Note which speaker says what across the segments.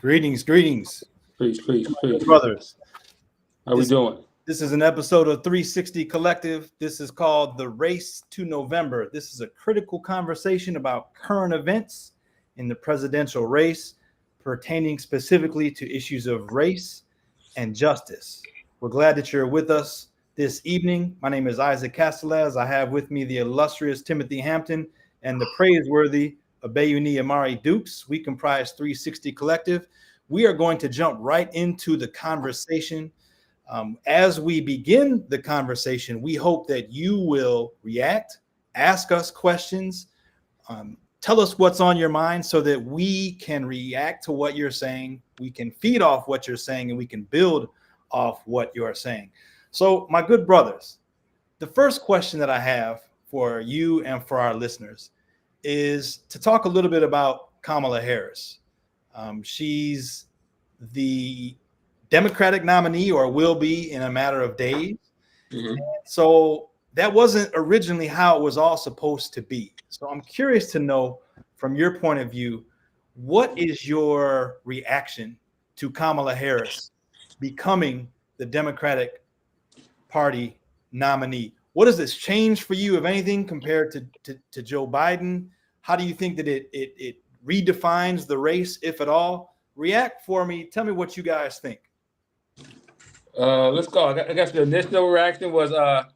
Speaker 1: Greetings.
Speaker 2: Peace, peace,
Speaker 1: Good
Speaker 2: peace.
Speaker 1: brothers.
Speaker 2: How we
Speaker 1: This
Speaker 2: doing?
Speaker 1: this is an episode of 360 Collective. This is called The Race to November. This is a critical conversation about current events in the presidential race, pertaining specifically to issues of race and justice. We're glad that you're with us this evening. My name is Isaac Castellaz. I have with me the illustrious Timothy Hampton and the praiseworthy Abayuni Amari Dukes. We comprise 360 Collective. We are going to jump right into the conversation. As we begin the conversation, we hope that you will react, ask us questions, tell us what's on your mind so that we can react to what you're saying. We can feed off what you're saying and we can build off what you're saying. So, my good brothers, the first question that I have for you and for our listeners is to talk a little bit about Kamala Harris. She's the Democratic nominee, or will be in a matter of days.
Speaker 2: hmm
Speaker 1: So that wasn't originally how it was all supposed to be. So I'm curious to know, from your point of view, what is your reaction to Kamala Harris becoming the Democratic Party nominee? What does this change for you, if anything, compared to Joe Biden? How do you think that it redefines the race, if at all? React for me. Tell me what you guys think.
Speaker 2: Let's go. I guess the initial reaction was a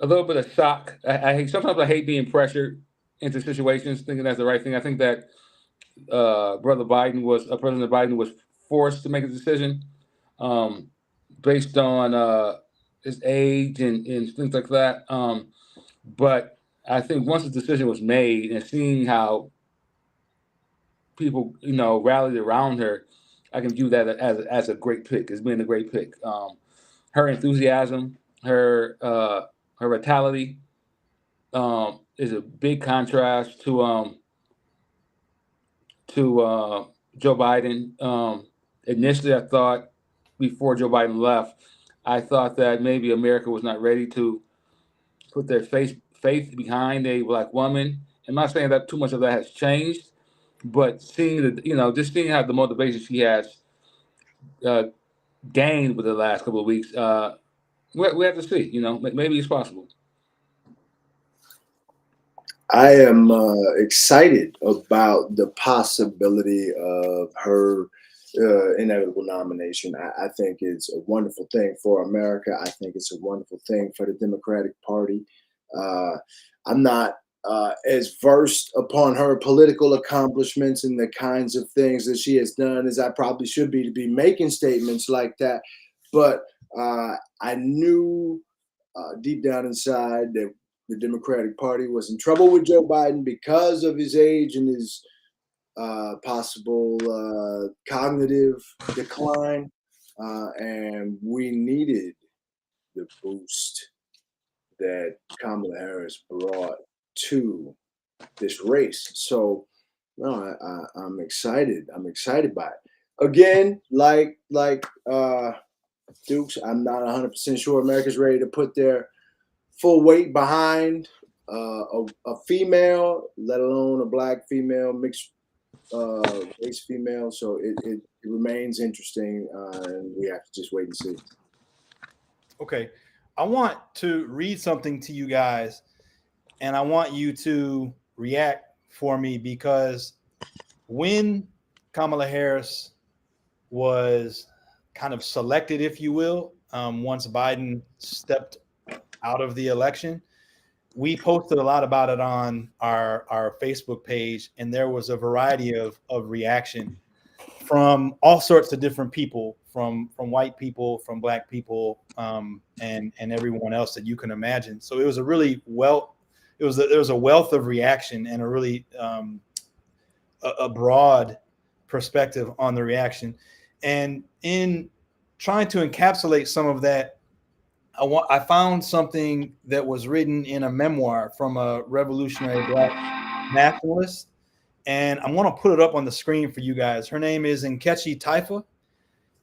Speaker 2: little bit of shock. Sometimes I hate being pressured into situations, thinking that's the right thing. I think that President Biden was forced to make a decision um, based on his age and things like that. But I think once the decision was made and seeing how people, rallied around her, I can view that as a great pick. It's been a great pick. Her enthusiasm, her vitality, is a big contrast to Joe Biden. Initially, I thought before Joe Biden left, I thought that maybe America was not ready to put their faith behind a black woman. I'm not saying that too much of that has changed, but just seeing how the motivation she has uh, gained with the last couple of weeks, we have to see. Maybe it's possible.
Speaker 3: I am excited about the possibility of her inevitable nomination. I think it's a wonderful thing for America. I think it's a wonderful thing for the Democratic Party. Uh, I'm not as versed upon her political accomplishments and the kinds of things that she has done as I probably should be to be making statements like that. But I knew deep down inside that the Democratic Party was in trouble with Joe Biden because of his age and his possible cognitive decline. And we needed the boost that Kamala Harris brought to this race. So, no, I'm excited. I'm excited by it. Again, like Dukes, I'm not 100% sure America's ready to put their full weight behind a female, let alone a black female, mixed race female. So it remains interesting, and we have to just wait and see.
Speaker 1: Okay. I want to read something to you guys, and I want you to react for me, because when Kamala Harris was kind of selected, if you will, once Biden stepped out of the election, we posted a lot about it on our Facebook page, and there was a variety of reaction from all sorts of different people, from white people, from black people, and everyone else that you can imagine. So it was a really there was a wealth of reaction and a really a broad perspective on the reaction. And in trying to encapsulate some of that, I found something that was written in a memoir from a revolutionary black nationalist, and I'm going to put it up on the screen for you guys. Her name is Nkechi Taifa.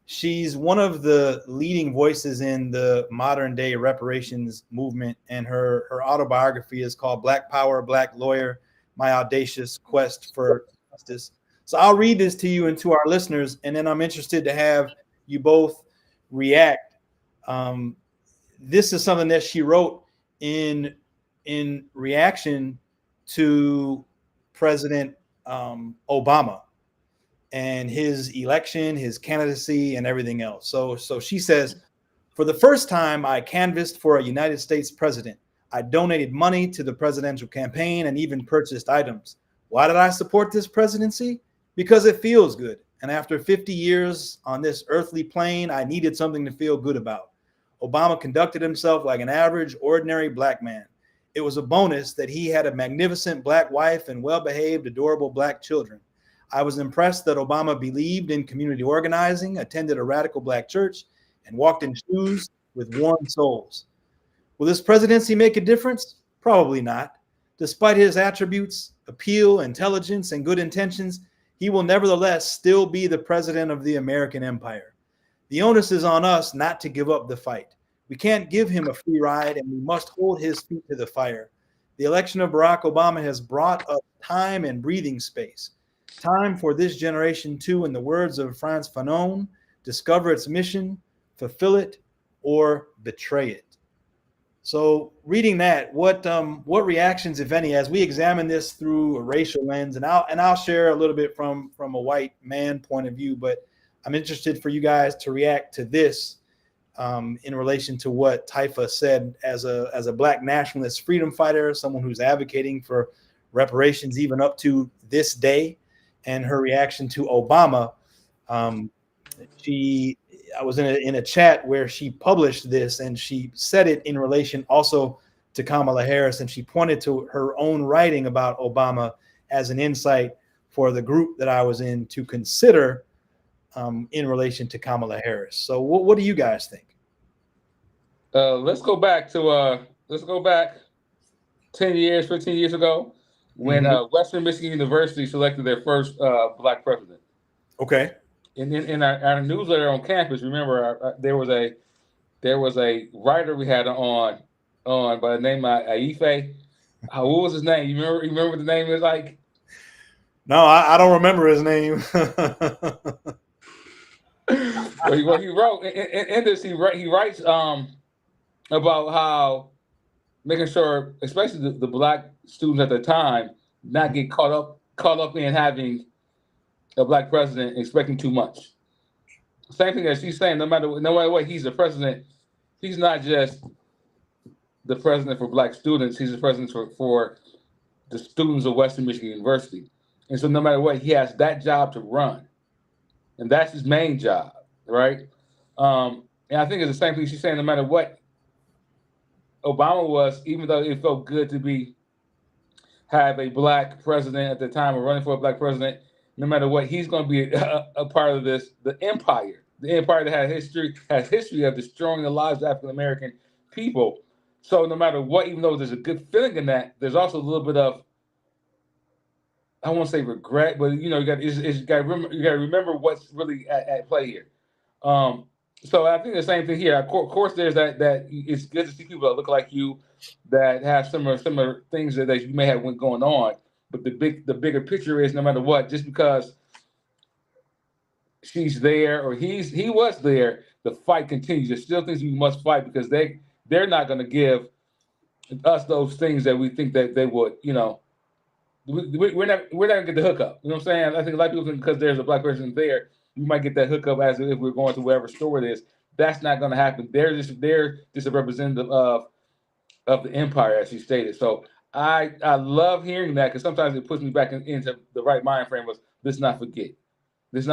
Speaker 1: She's one of the leading voices in the modern day reparations movement, and her autobiography is called Black Power, Black Lawyer: My Audacious Quest for Justice. So I'll read this to you and to our listeners, and then I'm interested to have you both react. This is something that she wrote in reaction to President Obama and his election, his candidacy, and everything else. So she says, for the first time, I canvassed for a United States president. I donated money to the presidential campaign and even purchased items. Why did I support this presidency? Because it feels good. And after 50 years on this earthly plane, I needed something to feel good about. Obama conducted himself like an average, ordinary black man. It was a bonus that he had a magnificent black wife and well-behaved, adorable black children. I was impressed that Obama believed in community organizing, attended a radical black church, and walked in shoes with warm soles. Will this presidency make a difference? Probably not. Despite his attributes, appeal, intelligence, and good intentions, he will nevertheless still be the president of the American empire. The onus is on us not to give up the fight. We can't give him a free ride, and we must hold his feet to the fire. The election of Barack Obama has brought us time and breathing space. Time for this generation to, in the words of Frantz Fanon, discover its mission, fulfill it, or betray it. So reading that, what reactions, if any, as we examine this through a racial lens, and I'll share a little bit from a white man point of view, but I'm interested for you guys to react to this in relation to what Taifa said as a black nationalist freedom fighter, someone who's advocating for reparations even up to this day, and her reaction to Obama. I was in a chat where she published this, and she said it in relation also to Kamala Harris, and she pointed to her own writing about Obama as an insight for the group that I was in to consider in relation to Kamala Harris. So what do you guys think?
Speaker 2: Let's go back 10 years, 15 years ago, when Western Michigan University selected their first black president.
Speaker 1: Okay.
Speaker 2: In our newsletter on campus, remember there was a writer we had on by the name of Aife. What was his name? You remember what the name is like?
Speaker 1: No, I don't remember his name.
Speaker 2: Well, he wrote in this. He writes about how making sure, especially the black students at the time, not get caught up in having a black president expecting too much. Same thing as she's saying, no matter what, he's the president. He's not just the president for black students. He's the president for the students of Western Michigan University. And so no matter what, he has that job to run. And that's his main job, right? And I think it's the same thing she's saying, no matter what Obama was, even though it felt good to have a black president at the time or running for a black president, no matter what, he's going to be a part of this, the empire that has history of destroying the lives of African American people. So no matter what, even though there's a good feeling in that, there's also a little bit of, I won't say regret, but you got to remember what's really at play here. So I think the same thing here. Of course, there's that it's good to see people that look like you, that have similar things that you may have going on. But the bigger picture is, no matter what, just because she's there or he was there, the fight continues. There's still things we must fight, because they're not going to give us those things that we think that they would. We're not gonna get the hookup. You know what I'm saying? I think a lot of people think because there's a black person there, you might get that hookup as if we're going to whatever store it is. That's not going to happen. They're just a representative of the empire, as you stated. So I love hearing that, because sometimes it puts me back into the right mind frame of let's not forget this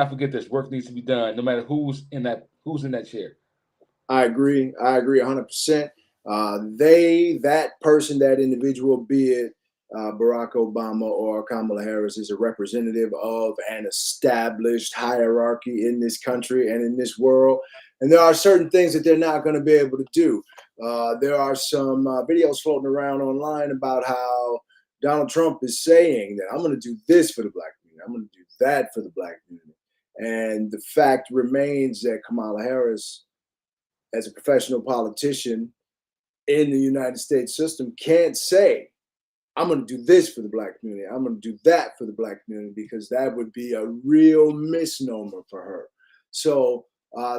Speaker 2: work needs to be done, no matter who's in that chair.
Speaker 3: I agree 100%. That person, that individual, be it Barack Obama or Kamala Harris, is a representative of an established hierarchy in this country and in this world. And there are certain things that they're not going to be able to do. There are some videos floating around online about how Donald Trump is saying that I'm going to do this for the black community, I'm going to do that for the black community. And the fact remains that Kamala Harris, as a professional politician in the United States system, can't say I'm going to do this for the Black community. I'm going to do that for the Black community, because that would be a real misnomer for her. So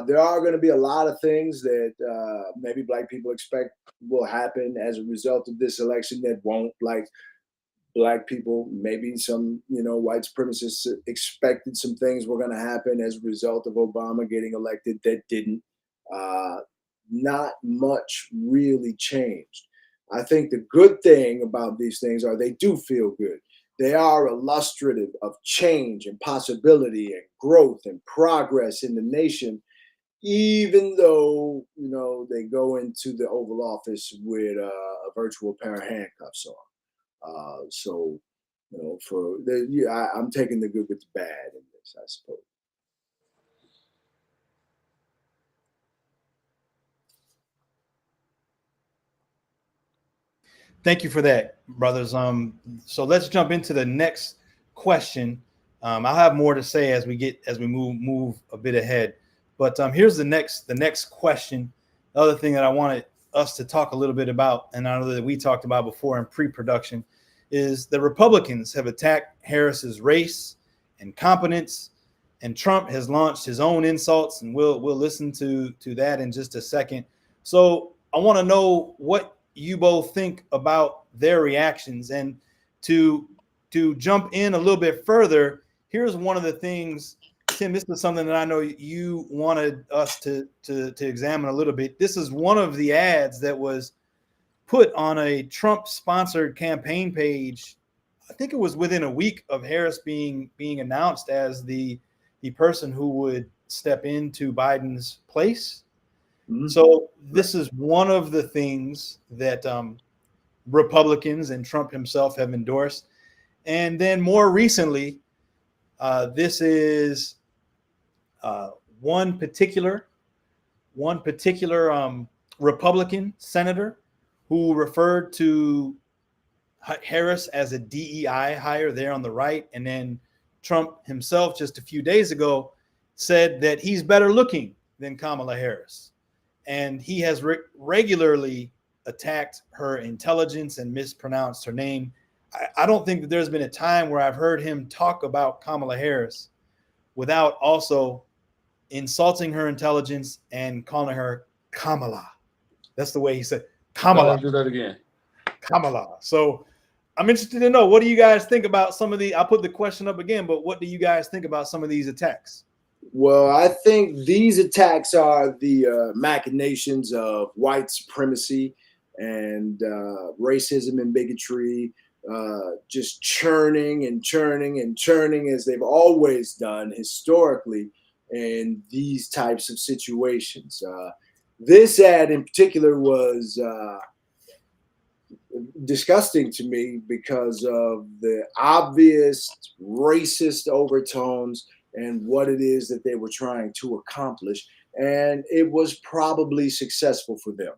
Speaker 3: there are going to be a lot of things that maybe Black people expect will happen as a result of this election that won't, like Black people, maybe some, white supremacists expected some things were going to happen as a result of Obama getting elected that didn't. Not much really changed. I think the good thing about these things are they do feel good. They are illustrative of change and possibility and growth and progress in the nation, even though, they go into the Oval Office with a virtual pair of handcuffs on. So, I'm taking the good with the bad in this, I suppose.
Speaker 1: Thank you for that, brothers. So let's jump into the next question. I'll have more to say as we move a bit ahead. But here's the next question. The other thing that I wanted us to talk a little bit about, and I know that we talked about before in pre-production, is the Republicans have attacked Harris's race and competence, and Trump has launched his own insults, and we'll listen to that in just a second. So I want to know what you both think about their reactions. And to jump in a little bit further, here's one of the things, Tim, this is something that I know you wanted us to examine a little bit. This is one of the ads that was put on a Trump-sponsored campaign page. I think it was within a week of Harris being announced as the person who would step into Biden's place. Mm-hmm. So this is one of the things that Republicans and Trump himself have endorsed. And then more recently, this is one particular Republican senator who referred to Harris as a DEI hire there on the right. And then Trump himself just a few days ago said that he's better looking than Kamala Harris. And he has regularly attacked her intelligence and mispronounced her name. I don't think that there's been a time where I've heard him talk about Kamala Harris without also insulting her intelligence and calling her Kamala. That's the way he said Kamala.
Speaker 2: Do that again.
Speaker 1: Kamala. So I'm interested to know, what do you guys think about some of the, I'll put the question up again, but what do you guys think about some of these attacks?
Speaker 3: Well, I think these attacks are the machinations of white supremacy and racism and bigotry, just churning and churning and churning, as they've always done historically in these types of situations. This ad in particular was disgusting to me because of the obvious racist overtones and what it is that they were trying to accomplish. And it was probably successful for them.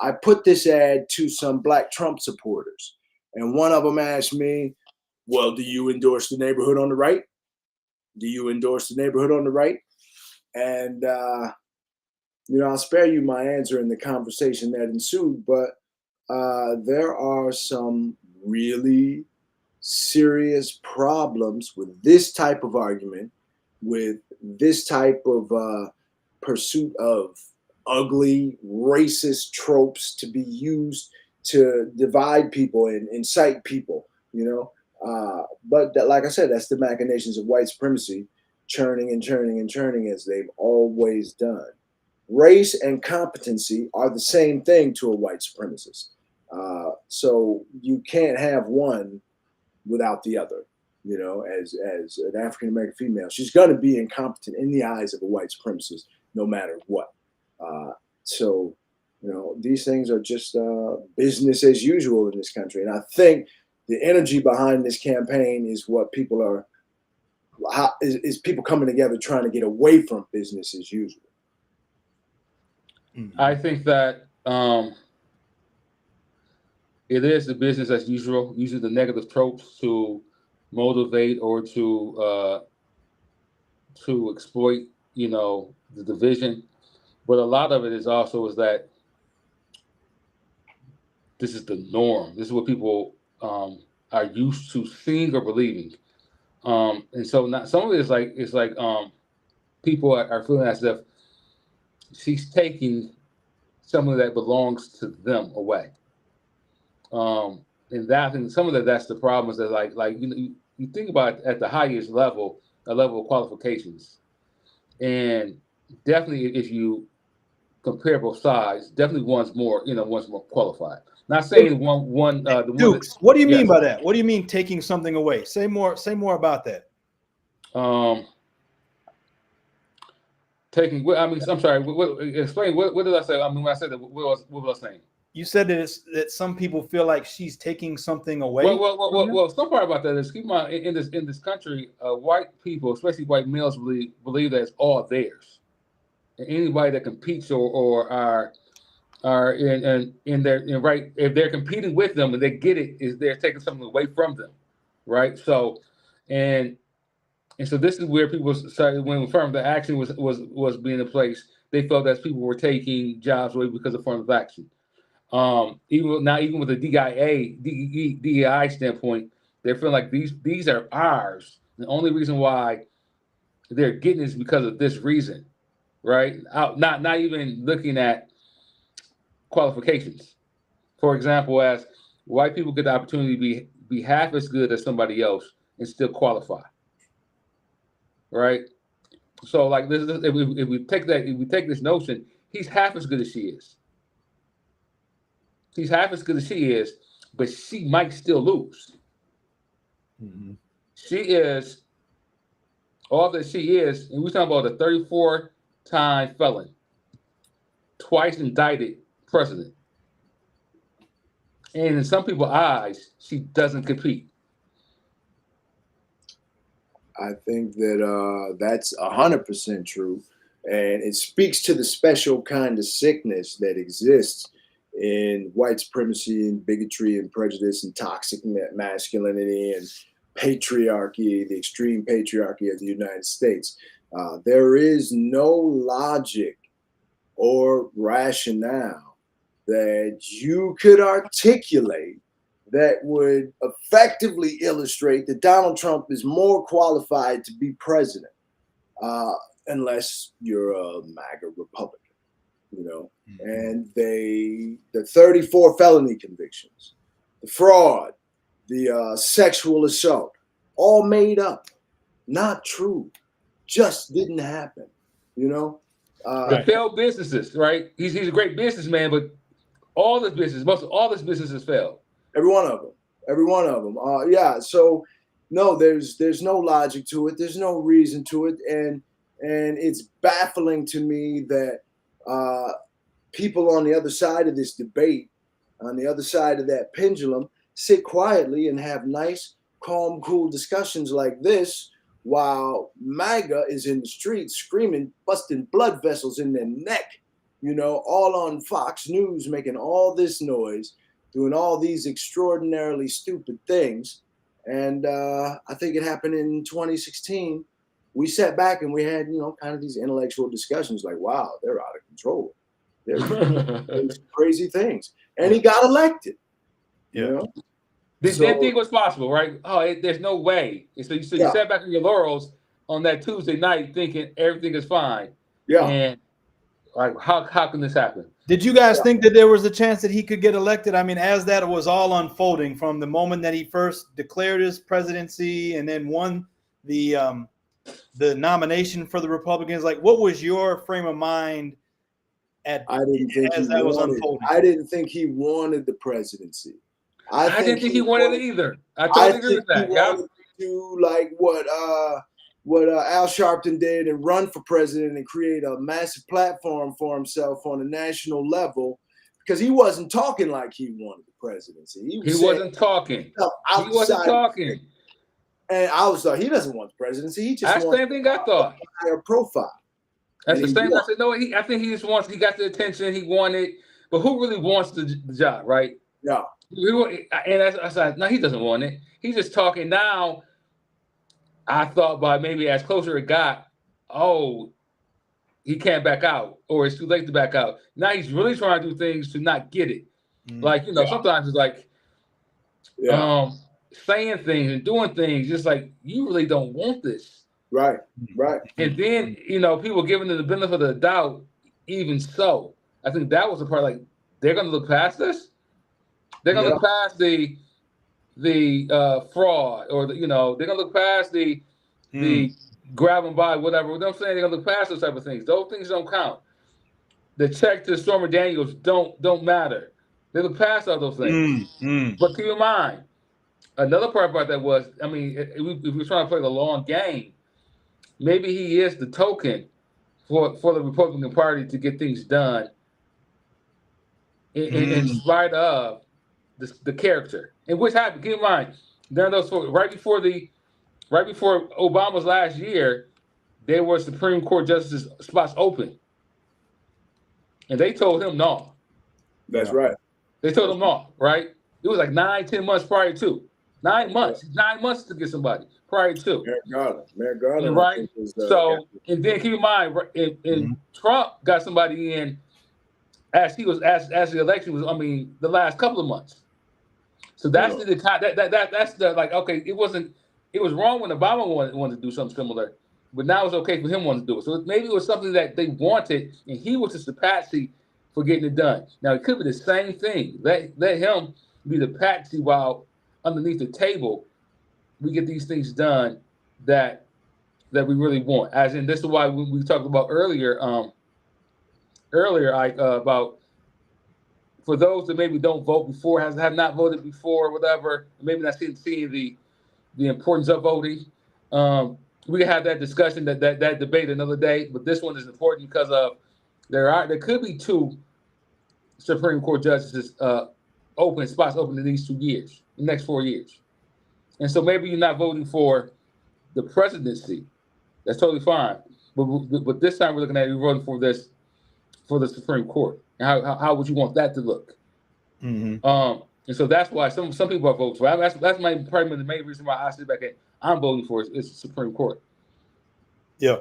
Speaker 3: I put this ad to some Black Trump supporters, and one of them asked me, well, do you endorse the neighborhood on the right? Do you endorse the neighborhood on the right? And, I'll spare you my answer in the conversation that ensued, but there are some really serious problems with this type of argument, with this type of pursuit of ugly racist tropes to be used to divide people and incite people, but like I said, that's the machinations of white supremacy, churning and churning and churning as they've always done. Race and competency are the same thing to a white supremacist. So you can't have one without the other. As an African American female, she's going to be incompetent in the eyes of a white supremacist, no matter what. So these things are just business as usual in this country. And I think the energy behind this campaign is what people are, is people coming together trying to get away from business as usual.
Speaker 2: I think that it is the business as usual, using the negative tropes to motivate or to exploit, the division. But a lot of it is also is that this is the norm. This is what people are used to seeing or believing. And so not some of it is like people are feeling as if she's taking something that belongs to them away. And that, and some of that's the problem is that you think about it at the highest level, a level of qualifications, and definitely if you compare both sides, definitely one's more qualified. Not saying the one
Speaker 1: Dukes, what do you mean
Speaker 2: yes.
Speaker 1: by that? What do you mean taking something away? Say more about that.
Speaker 2: Taking. I mean, I'm sorry. Explain. What did I say? I mean, when I said that, what was I saying?
Speaker 1: You said that some people feel like she's taking something away.
Speaker 2: Well. Some part about that is keep in mind in this country, white people, especially white males, believe that it's all theirs. And anybody that competes or are in their right, if they're competing with them and they get it, is they're taking something away from them, right? So, and so this is where people started when affirmative action was being in place. They felt that people were taking jobs away because of affirmative action. Even with the DEI standpoint, they're feeling like these are ours. The only reason why they're getting is because of this reason, right? Not even looking at qualifications. For example, as white people get the opportunity to be half as good as somebody else and still qualify, right? So like this, if we take this notion, he's half as good as she is. He's half as good as she is, but she might still lose.
Speaker 1: Mm-hmm.
Speaker 2: She is all that she is, and we're talking about a 34-time felon, twice indicted president. And in some people's eyes, she doesn't compete.
Speaker 3: I think that that's 100% true. And it speaks to the special kind of sickness that exists in white supremacy and bigotry and prejudice and toxic masculinity and patriarchy, the extreme patriarchy of the United States. There is no logic or rationale that you could articulate that would effectively illustrate that Donald Trump is more qualified to be president, unless you're a MAGA Republican. And the 34 felony convictions, the fraud, the sexual assault, all made up, not true, just didn't happen,
Speaker 2: The failed businesses, right? He's a great businessman, but all this businesses failed.
Speaker 3: Every one of them. Yeah. So no, there's no logic to it. There's no reason to it, and it's baffling to me that people on the other side of this debate, on the other side of that pendulum, sit quietly and have nice, calm, cool discussions like this, while MAGA is in the streets screaming, busting blood vessels in their neck, all on Fox News, making all this noise, doing all these extraordinarily stupid things. And I think it happened in 2016. We sat back and we had, kind of these intellectual discussions like, wow, they're out of control. They're doing crazy things. And he got elected.
Speaker 2: Yeah. They didn't think it was possible, right? There's no way. So you sat back on your laurels on that Tuesday night thinking everything is fine.
Speaker 3: Yeah.
Speaker 2: And like, how can this happen?
Speaker 1: Did you guys think that there was a chance that he could get elected? I mean, as that was all unfolding from the moment that he first declared his presidency and then won the nomination for the Republicans, like what was your frame of mind as that was unfolding?
Speaker 3: I didn't think he wanted the presidency.
Speaker 2: I didn't think he wanted it either. I totally agree with that.
Speaker 3: He wanted to do like what Al Sharpton did and run for president and create a massive platform for himself on a national level, because he wasn't talking like he wanted the presidency.
Speaker 2: He wasn't talking. He wasn't talking.
Speaker 3: And I was like, he doesn't want the presidency. He just wants
Speaker 2: the same thing I thought.
Speaker 3: A higher profile.
Speaker 2: That's the same. I said, no, I think he just wants, he got the attention he wanted, but who really wants the job, right?
Speaker 3: Yeah.
Speaker 2: And I said, no, he doesn't want it. He's just talking now. I thought by maybe as closer it got, he can't back out, or it's too late to back out. Now he's really trying to do things to not get it. Like, sometimes it's like,
Speaker 3: Yeah.
Speaker 2: Saying things and doing things just like you really don't want this.
Speaker 3: Right. Right.
Speaker 2: And then, people giving them the benefit of the doubt, even so. I think that was the part, like, they're going to look past this. They're going to
Speaker 3: Yeah.
Speaker 2: look past the fraud, or they're going to look past the grab and buy, whatever. You know what I'm saying? They're going to look past those type of things. Those things don't count. The check to Stormy Daniels don't matter. They look past all those things. But keep in mind, another part about that was, I mean, if we're trying to play the long game, maybe he is the token for the Republican Party to get things done in spite of the character. And which happened, keep in mind, during those right before Obama's last year, there were Supreme Court justices spots open. And they told him no.
Speaker 3: That's right.
Speaker 2: They told him no, right? It was like 9-10 months prior to. 9 months. 9 months to get somebody prior to.
Speaker 3: Merrick Garland.
Speaker 2: Right? And then keep in mind, and Trump got somebody in as the election was, the last couple of months. So that's okay, it was wrong when Obama wanted to do something similar, but now it's okay for him wanting to do it. So maybe it was something that they wanted, and he was just the patsy for getting it done. Now it could be the same thing. Let him be the patsy while underneath the table we get these things done that we really want. As in, this is why we talked about earlier, about for those that maybe don't vote before, have not voted before, whatever, maybe not seeing the importance of voting. We can have that discussion, that debate another day. But this one is important because of there could be 2 Supreme Court justices spots open in these 2 years, the next 4 years. And so maybe you're not voting for the presidency. That's totally fine. But this time we're looking at, you're voting for the Supreme Court. And how would you want that to look? And so that's why some people are voting for. That's probably the main reason why I sit back and I'm voting for is the Supreme Court.
Speaker 1: Yeah.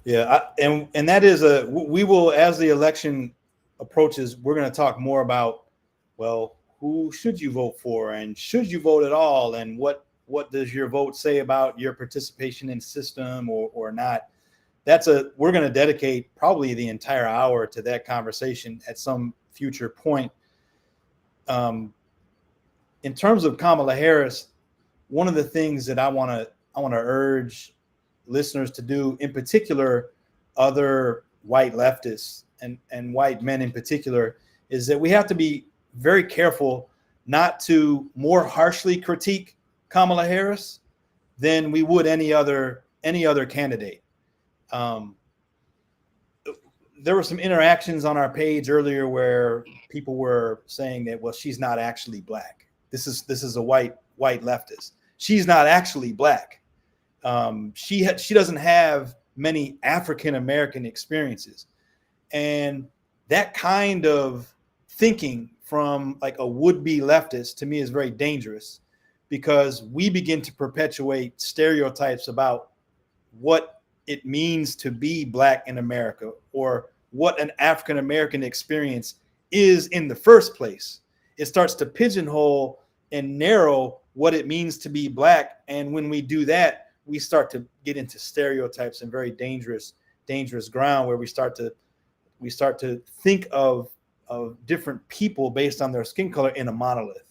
Speaker 1: And that is we will, as the election approaches, we're going to talk more about, well, who should you vote for, and should you vote at all, and what does your vote say about your participation in system or not. We're going to dedicate probably the entire hour to that conversation at some future point. In terms of Kamala Harris, one of the things that I want to urge listeners to do, in particular, other white leftists and white men in particular, is that we have to be very careful not to more harshly critique Kamala Harris than we would any other candidate. There were some interactions on our page earlier where people were saying that, well, she's not actually black. This is a white leftist. She's not actually black. She doesn't have many African American experiences, and that kind of thinking from like a would-be leftist to me is very dangerous, because we begin to perpetuate stereotypes about what it means to be black in America, or what an African American experience is in the first place. It starts to pigeonhole and narrow what it means to be black. And when we do that, we start to get into stereotypes and very dangerous ground, where we start to think of different people based on their skin color in a monolith.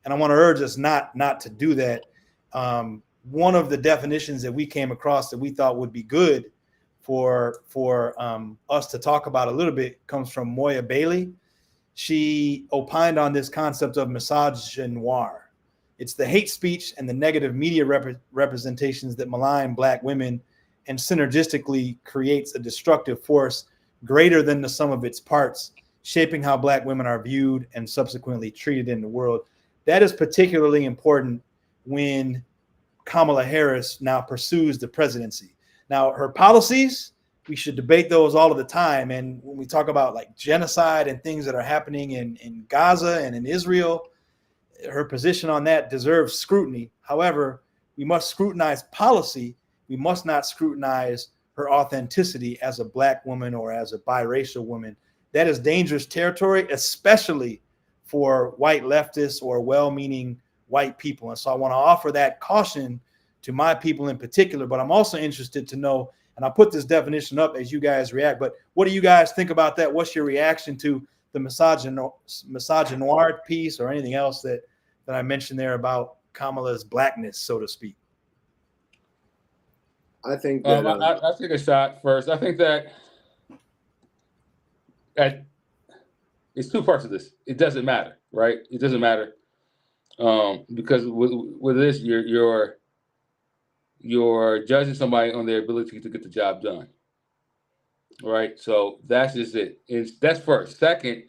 Speaker 1: And I want to urge us not to do that. One of the definitions that we came across that we thought would be good for us to talk about a little bit comes from Moya Bailey. She opined on this concept of misogynoir. It's the hate speech and the negative media representations that malign black women and synergistically creates a destructive force greater than the sum of its parts, shaping how black women are viewed and subsequently treated in the world. That is particularly important when Kamala Harris now pursues the presidency. Now, her policies, we should debate those all of the time. And when we talk about like genocide and things that are happening in Gaza and in Israel, her position on that deserves scrutiny. However, we must scrutinize policy. We must not scrutinize her authenticity as a black woman or as a biracial woman. That is dangerous territory, especially for white leftists or well-meaning white people. And so I want to offer that caution to my people in particular, but I'm also interested to know, and I'll put this definition up as you guys react, but what do you guys think about that? What's your reaction to the misogynoir piece or anything else that I mentioned there about Kamala's blackness, so to speak?
Speaker 3: I think that
Speaker 2: I'll take a shot first. I think that it's two parts of this. It doesn't matter, right? It doesn't matter because with this, you're judging somebody on their ability to get the job done, right? So that's just it. That's first. Second,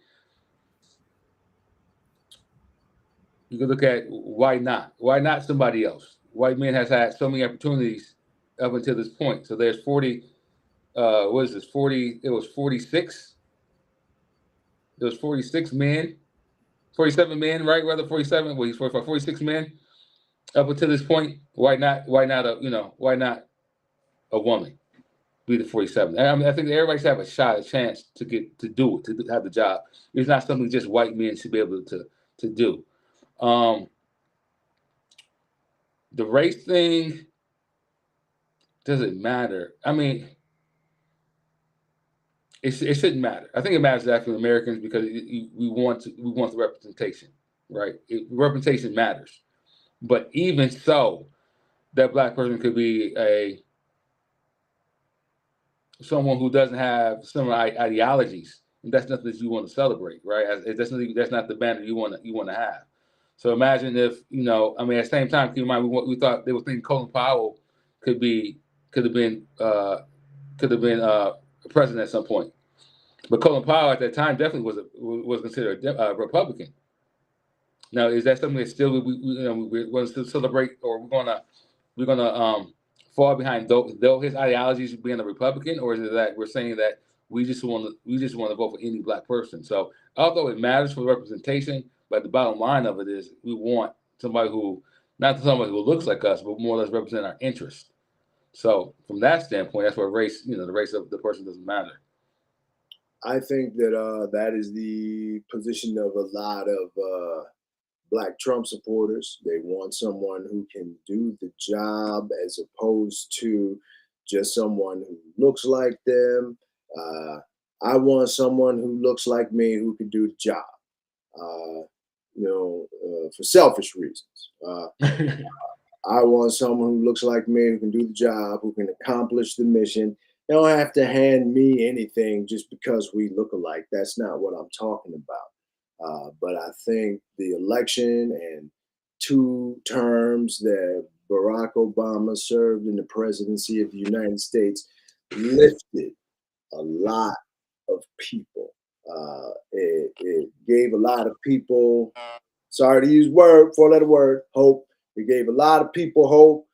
Speaker 2: you can look at why not? Why not somebody else? White men has had so many opportunities up until this point. So there's 40. What is this? 40. It was 46. There was 46 men, 47 men, right? Rather 47. Well, he's 45, 46 men up until this point. Why not? Why not a woman be the 47? I think everybody should have a chance to do it, to have the job. It's not something just white men should be able to do. The race thing doesn't matter. I mean, it shouldn't matter. I think it matters to African Americans because we want the representation, right? Representation matters. But even so, that black person could be someone who doesn't have similar ideologies, and that's nothing that you want to celebrate, right? That's not the banner you want to have. So imagine if at the same time, keep in mind we thought they were thinking Colin Powell could have been a president at some point, but Colin Powell at that time definitely was considered a Republican. Now, is that something that still we want to celebrate, or we're gonna fall behind though his ideologies being a Republican, or is it that we're saying that we just want to vote for any black person? So although it matters for representation, but the bottom line of it is we want somebody who looks like us, but more or less represent our interests. So from that standpoint, that's where race, the race of the person doesn't matter.
Speaker 3: I think that that is the position of a lot of Black Trump supporters. They want someone who can do the job as opposed to just someone who looks like them. I want someone who looks like me who can do the job, for selfish reasons. I want someone who looks like me, who can do the job, who can accomplish the mission. They don't have to hand me anything just because we look alike. That's not what I'm talking about. But I think the election and 2 terms that Barack Obama served in the presidency of the United States lifted a lot of people. It gave a lot of people, sorry to use 4-letter word, hope. It gave a lot of people hope,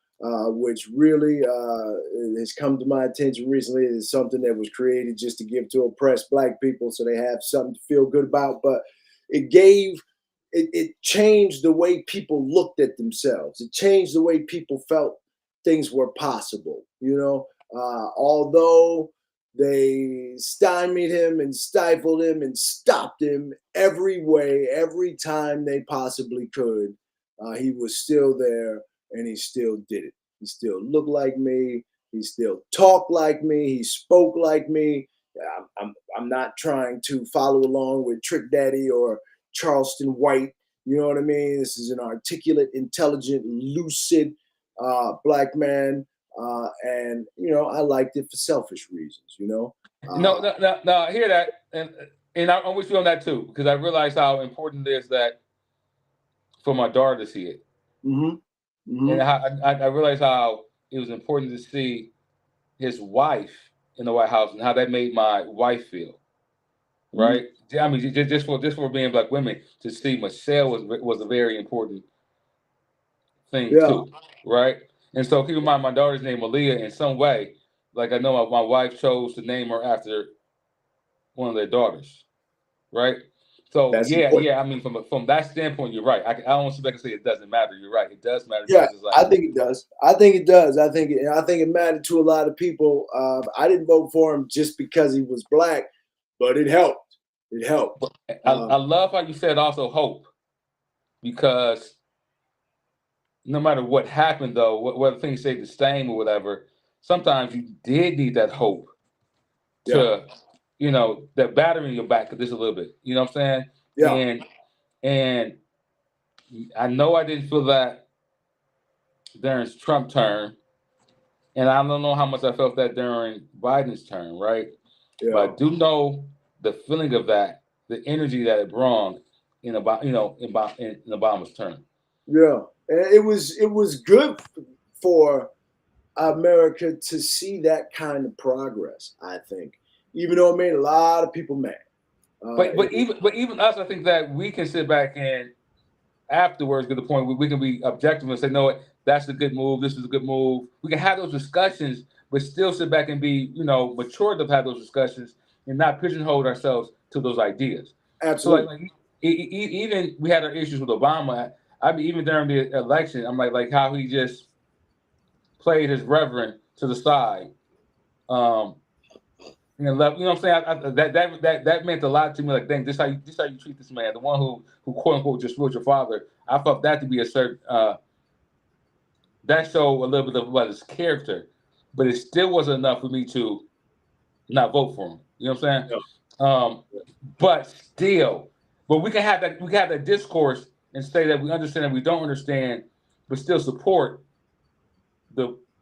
Speaker 3: which really has come to my attention recently. It's something that was created just to give to oppressed Black people so they have something to feel good about. But it changed the way people looked at themselves. It changed the way people felt things were possible. Although they stymied him and stifled him and stopped him every way, every time they possibly could, he was still there and he still did it. He still looked like me. He still talked like me. He spoke like me. I'm not trying to follow along with Trick Daddy or Charleston White. You know what I mean? This is an articulate, intelligent, lucid Black man. And I liked it for selfish reasons,
Speaker 2: No, I hear that. And I'm with you on that too, because I realize how important it is that for my daughter to see it.
Speaker 3: Mm-hmm. Mm-hmm.
Speaker 2: And I realized how it was important to see his wife in the White House and how that made my wife feel. Right? Mm-hmm. I mean, just for being Black women, to see Michelle was a very important thing too. Right? And so keep in mind, my daughter's name Aaliyah in some way. Like I know my wife chose to name her after one of their daughters. Right? So that's important. I mean, from that standpoint, you're right. I don't want to say it doesn't matter. You're right. It does matter.
Speaker 3: Yeah, I think it does. I think it does. I think it mattered to a lot of people. I didn't vote for him just because he was Black, but it helped. It helped.
Speaker 2: I love how you said also hope, because no matter what happened, though, whether things stayed the same or whatever, sometimes you did need that hope to, that battery in your back just a little bit. You know what I'm saying?
Speaker 3: Yeah.
Speaker 2: And I know I didn't feel that during Trump term, and I don't know how much I felt that during Biden's term, right?
Speaker 3: Yeah.
Speaker 2: But I do know the feeling of that, the energy that it brought in Obama's term.
Speaker 3: Yeah, and it was good for America to see that kind of progress. I think, even though it made a lot of people mad.
Speaker 2: But even us, I think that we can sit back and afterwards get the point where we can be objective and say, no, that's a good move. This is a good move. We can have those discussions, but still sit back and be, mature to have those discussions and not pigeonhole ourselves to those ideas.
Speaker 3: Absolutely.
Speaker 2: So like even we had our issues with Obama. I mean, even during the election, I'm like how he just played his reverend to the side. Left, you know what I'm saying? That meant a lot to me. Like, dang, this how you treat this man, the one who quote unquote just was your father. I felt that to be a certain that showed a little bit about his character, but it still wasn't enough for me to not vote for him. You know what I'm saying?
Speaker 3: Yeah.
Speaker 2: But still, but we can have that discourse and say that we understand that we don't understand, but still support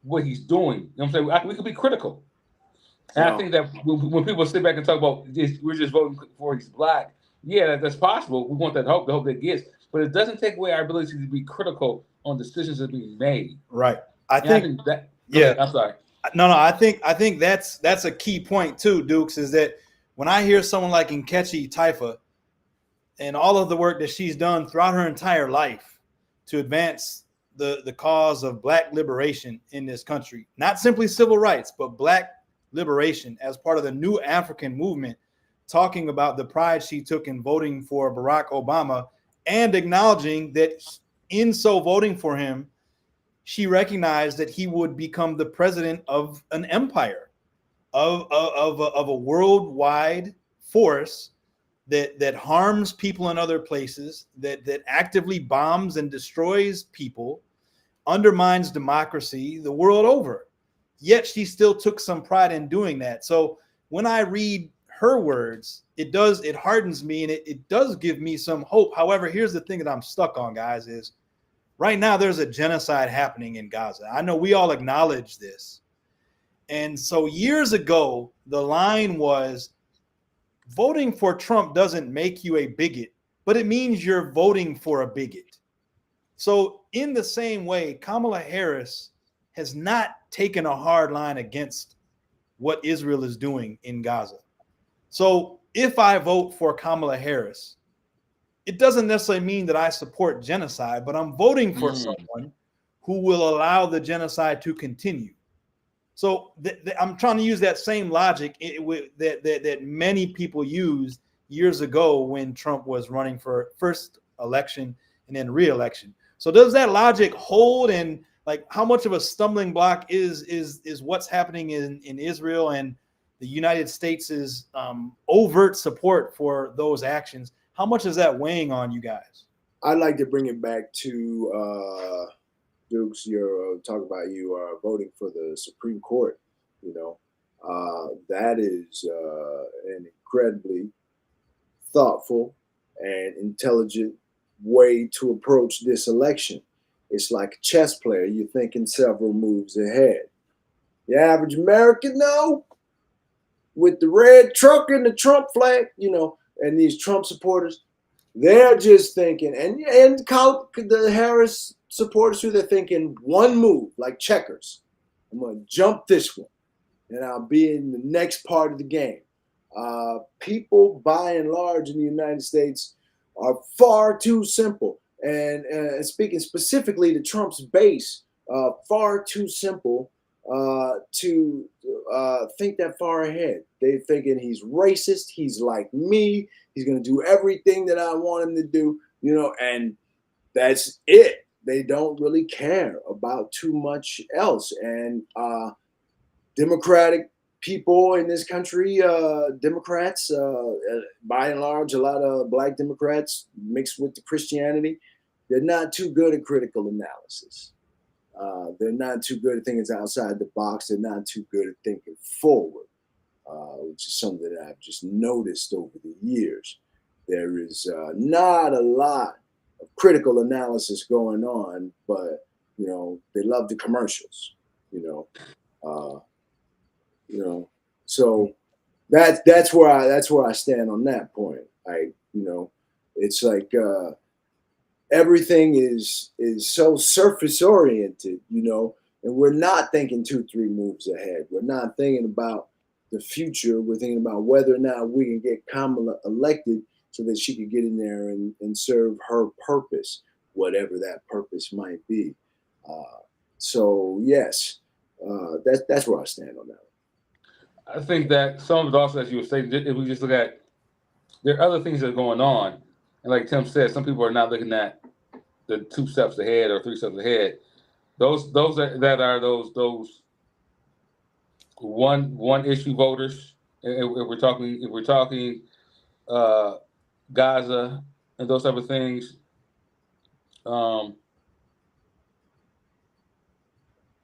Speaker 2: what he's doing. You know what I'm saying? We could be critical. And I think that when people sit back and talk about we're just voting for he's black, yeah, that's possible. We want that hope, the hope that gets, but it doesn't take away our ability to be critical on decisions that are being made.
Speaker 1: Right. I think
Speaker 2: that.
Speaker 1: Yeah.
Speaker 2: Ahead, I'm sorry.
Speaker 1: No. I think that's a key point too, Dukes. Is that when I hear someone like Nkechi Taifa and all of the work that she's done throughout her entire life to advance the cause of black liberation in this country, not simply civil rights, but black liberation as part of the New African movement, talking about the pride she took in voting for Barack Obama and acknowledging that in so voting for him, she recognized that he would become the president of an empire, of a worldwide force that harms people in other places, that actively bombs and destroys people, undermines democracy the world over. Yet she still took some pride in doing that. So when I read her words, it hardens me, and it does give me some hope. However, here's the thing that I'm stuck on, guys, is right now there's a genocide happening in Gaza. I know we all acknowledge this. And so years ago, the line was, voting for Trump doesn't make you a bigot, but it means you're voting for a bigot. So in the same way, Kamala Harris has not taken a hard line against what Israel is doing in Gaza. So if I vote for Kamala Harris, it doesn't necessarily mean that I support genocide, but I'm voting for someone who will allow the genocide to continue. So I'm trying to use that same logic that many people used years ago when Trump was running for first election and then re-election. So does that logic hold? And like, how much of a stumbling block is what's happening in Israel and the United States' overt support for those actions? How much is that weighing on you guys?
Speaker 3: I'd like to bring it back to Dukes. You're talking about you are voting for the Supreme Court. That is an incredibly thoughtful and intelligent way to approach this election. It's like a chess player. You're thinking several moves ahead. The average American, though, with the red truck and the Trump flag, and these Trump supporters, they're just thinking, and the Harris supporters too, they're thinking one move, like checkers. I'm going to jump this one, and I'll be in the next part of the game. People, by and large, in the United States are far too simple. And speaking specifically to Trump's base, far too simple to think that far ahead. They're thinking he's racist. He's like me. He's going to do everything that I want him to do, and that's it. They don't really care about too much else. And Democratic people in this country, Democrats, by and large, a lot of Black Democrats mixed with the Christianity, they're not too good at critical analysis. They're not too good at thinking outside the box. They're not too good at thinking forward, which is something that I've just noticed over the years. There is not a lot of critical analysis going on, but they love the commercials. So that's where I stand on that point. It's like everything is so surface oriented, and we're not thinking 2-3 moves ahead. We're not thinking about the future. We're thinking about whether or not we can get Kamala elected so that she could get in there and serve her purpose, whatever that purpose might be. So yes, that's where I stand on that.
Speaker 2: I think that some of it also, as you were saying, if we just look at, there are other things that are going on, and like Tim said, some people are not looking at the 2 steps ahead or 3 steps ahead. Those that are those one issue voters. If we're talking Gaza and those type of things,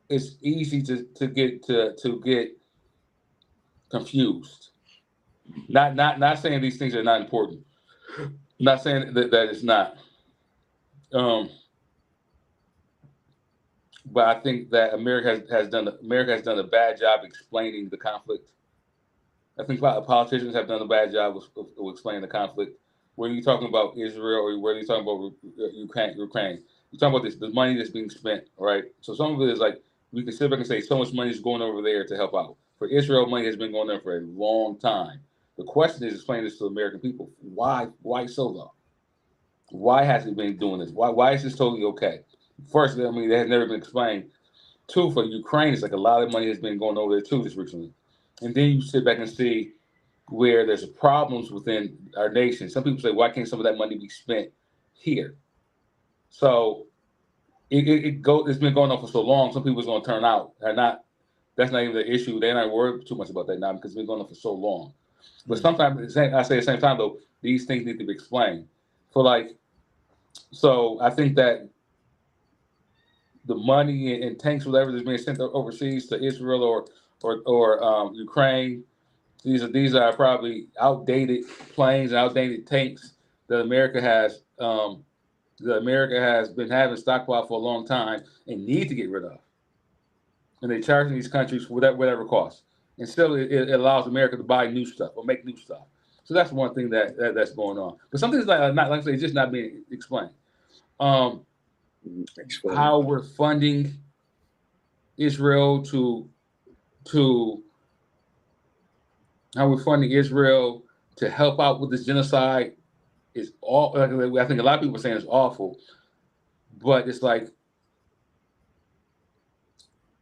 Speaker 2: it's easy to get confused. Not saying these things are not important. Not saying that it's not. But I think that America has done a bad job explaining the conflict. I think politicians have done a bad job of explaining the conflict. Whether you're talking about Israel or whether you're talking about Ukraine, you're talking about the money that's being spent, right? So some of it is like, we can sit back and say so much money is going over there to help out. For Israel, money has been going there for a long time. The question is explaining this to the American people. Why so though? Why has it been doing this? Why is this totally okay? First, I mean, that has never been explained. 2, for Ukraine, it's like a lot of money has been going over there too just recently. And then you sit back and see where there's problems within our nation. Some people say, why can't some of that money be spent here? So it's been going on for so long. Some people's going to turn out. That's not even the issue. They're not worried too much about that now because it's been going on for so long. But sometimes, I say at the same time though, these things need to be explained. So I think that the money and tanks, whatever, that's being sent overseas to Israel or Ukraine, these are probably outdated planes, outdated tanks that America has been having stockpiled for a long time and need to get rid of. And they charge these countries for whatever cost. And still, it allows America to buy new stuff or make new stuff. So that's one thing that's going on. But something's not like I say, just not being explained. How we're funding Israel to help out with this genocide is all. I think a lot of people are saying it's awful, but it's like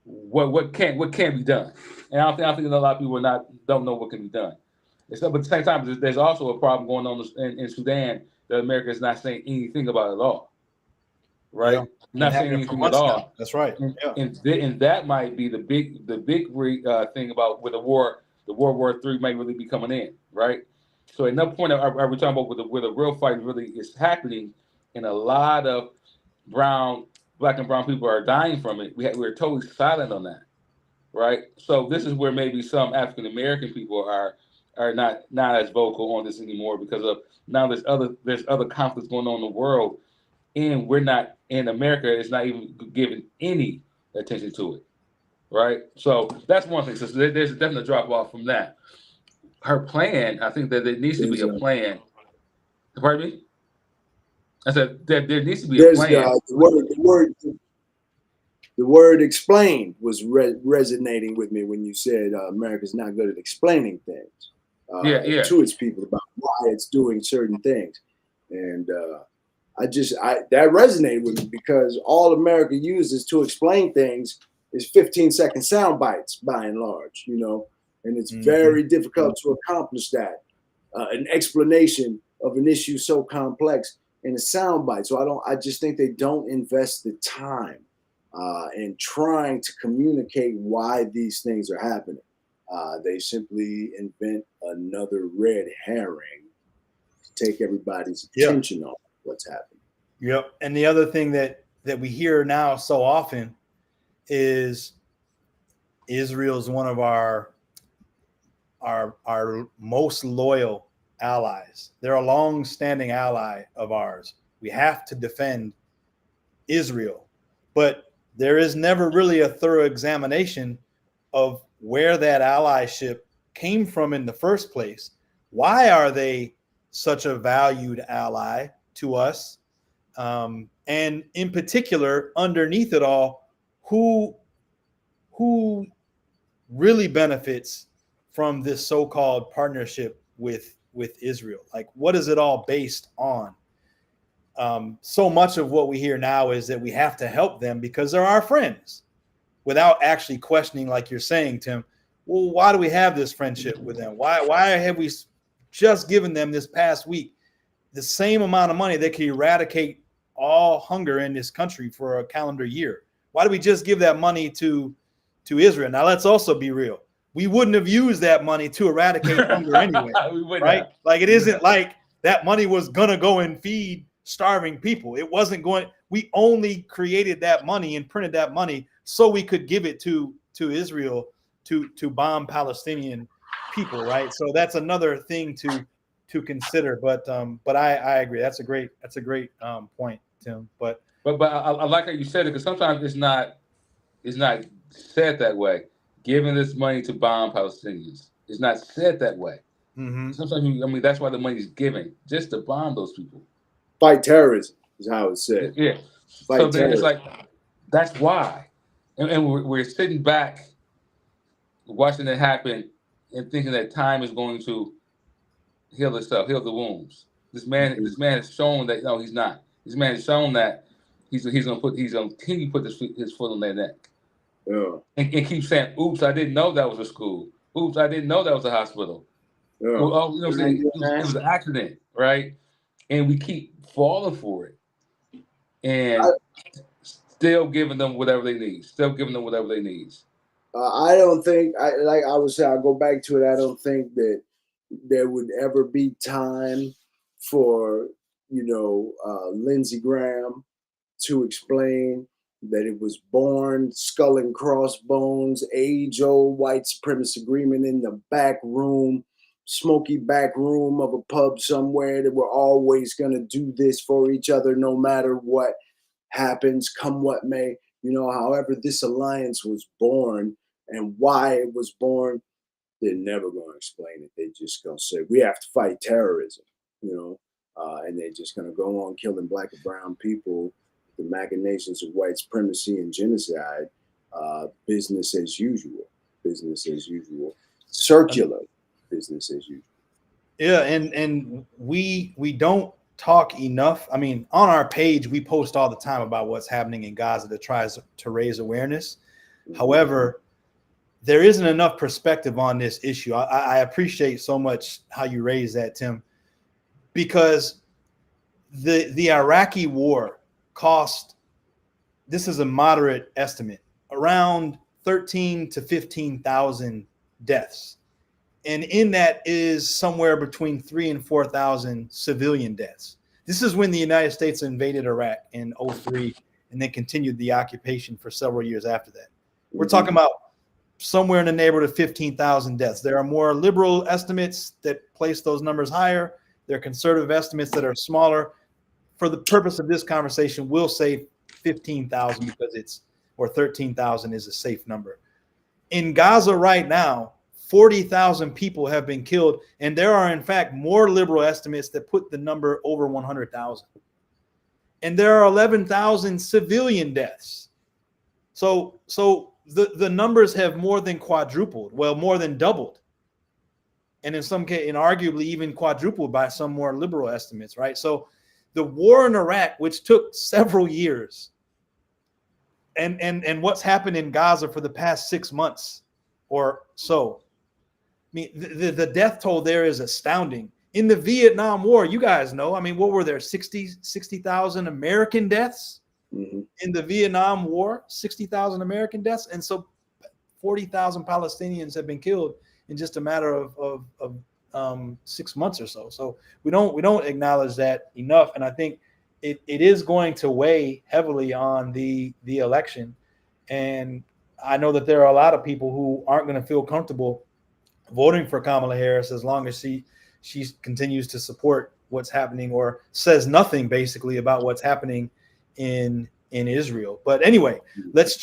Speaker 2: what can be done, and I think a lot of people don't know what can be done. But at the same time, there's also a problem going on in Sudan that America is not saying anything about at all. Right?
Speaker 1: Yeah.
Speaker 2: Not saying anything at all.
Speaker 1: Now. That's right.
Speaker 2: And that might be the big thing about where the World War III might really be coming in, right? So at no point are we talking about where the real fight really is happening, and a lot of Black and brown people are dying from it. We're totally silent on that, right? So this is where maybe some African American people are not as vocal on this anymore because of now there's other conflicts going on in the world. And America is not even giving any attention to it, right? So that's one thing. So there's definitely a drop off from that. Her plan, I think that there needs to be a plan. Pardon me? I said that there needs to be a plan.
Speaker 3: The word explained was resonating with me when you said America's not good at explaining things to its people about why it's doing certain things. And that resonated with me because all America uses to explain things is 15-second sound bites by and large, and it's very difficult to accomplish that. An explanation of an issue so complex in a sound bite. So I just think they don't invest the time in trying to communicate why these things are happening. They simply invent another red herring to take everybody's attention off what's happening.
Speaker 1: Yep. And the other thing that we hear now so often is Israel is one of our most loyal allies. They're a long-standing ally of ours. We have to defend Israel, but there is never really a thorough examination of where that allyship came from in the first place. Why are they such a valued ally to us? And in particular, underneath it all, who really benefits from this so-called partnership with Israel? Like, what is it all based on? So much of what we hear now is that we have to help them because they're our friends, without actually questioning, like you're saying, Tim, well, why do we have this friendship with them? Why have we just given them this past week the same amount of money that could eradicate all hunger in this country for a calendar year? Why do we just give that money to Israel? Now, let's also be real. We wouldn't have used that money to eradicate hunger anyway, right? Like, it isn't like that money was going to go and feed starving people. It wasn't going. We only created that money and printed that money so we could give it to Israel to bomb Palestinian people, right? So that's another thing to consider. But I agree. That's a great point, Tim. But
Speaker 2: I like how you said it, because sometimes it's not said that way. Giving this money to bomb Palestinians, it's not said that way.
Speaker 1: Mm-hmm.
Speaker 2: Sometimes that's why the money is given, just to bomb those people.
Speaker 3: Fight terrorism is how it's said.
Speaker 2: Yeah. So then it's like, that's why. And we're sitting back, watching it happen, and thinking that time is going to heal itself, heal the wounds. This man has shown that no, he's not. This man has shown that he's going to continue to put his foot on their neck.
Speaker 3: Yeah.
Speaker 2: And keep saying, "Oops, I didn't know that was a school. Oops, I didn't know that was a hospital.
Speaker 3: Yeah.
Speaker 2: Well, oh, you know what I'm saying? It was an accident, right?" And we keep falling for it, and still giving them whatever they need.
Speaker 3: I don't think, like I was saying, I'll go back to it. I don't think that there would ever be time for, Lindsey Graham to explain that it was born skull and crossbones, age-old white supremacist agreement in the back room, smoky back room of a pub somewhere, that we're always going to do this for each other no matter what happens, come what may. However this alliance was born and why it was born, they're never going to explain it. They're just going to say, we have to fight terrorism, and they're just going to go on killing black and brown people, the machinations of white supremacy and genocide, business as usual, circular business as usual.
Speaker 1: Yeah, and we don't talk enough. I mean, on our page, we post all the time about what's happening in Gaza that tries to raise awareness. Mm-hmm. However, there isn't enough perspective on this issue. I appreciate so much how you raise that, Tim, because the Iraqi war cost, this is a moderate estimate, around 13 to 15,000 deaths. And in that is somewhere between 3,000 and 4,000 civilian deaths. This is when the United States invaded Iraq in 2003 and then continued the occupation for several years after that. We're talking about somewhere in the neighborhood of 15,000 deaths. There are more liberal estimates that place those numbers higher. There are conservative estimates that are smaller. For the purpose of this conversation, we'll say 15,000 or 13,000 is a safe number. In Gaza right now, 40,000 people have been killed, and there are in fact more liberal estimates that put the number over 100,000. And there are 11,000 civilian deaths. So the numbers have more than quadrupled, well, more than doubled. And in some case, and arguably even quadrupled by some more liberal estimates, right? So the war in Iraq, which took several years, and what's happened in Gaza for the past 6 months or so, I mean, the death toll there is astounding. In the Vietnam War, you guys know, I mean, what were there, 60,000 American deaths? Mm-hmm. In the Vietnam War, 60,000 American deaths. And so 40,000 Palestinians have been killed in just a matter of 6 months or so. So we don't acknowledge that enough. And I think it is going to weigh heavily on the election. And I know that there are a lot of people who aren't going to feel comfortable voting for Kamala Harris as long as she continues to support what's happening or says nothing basically about what's happening in Israel. But anyway, let's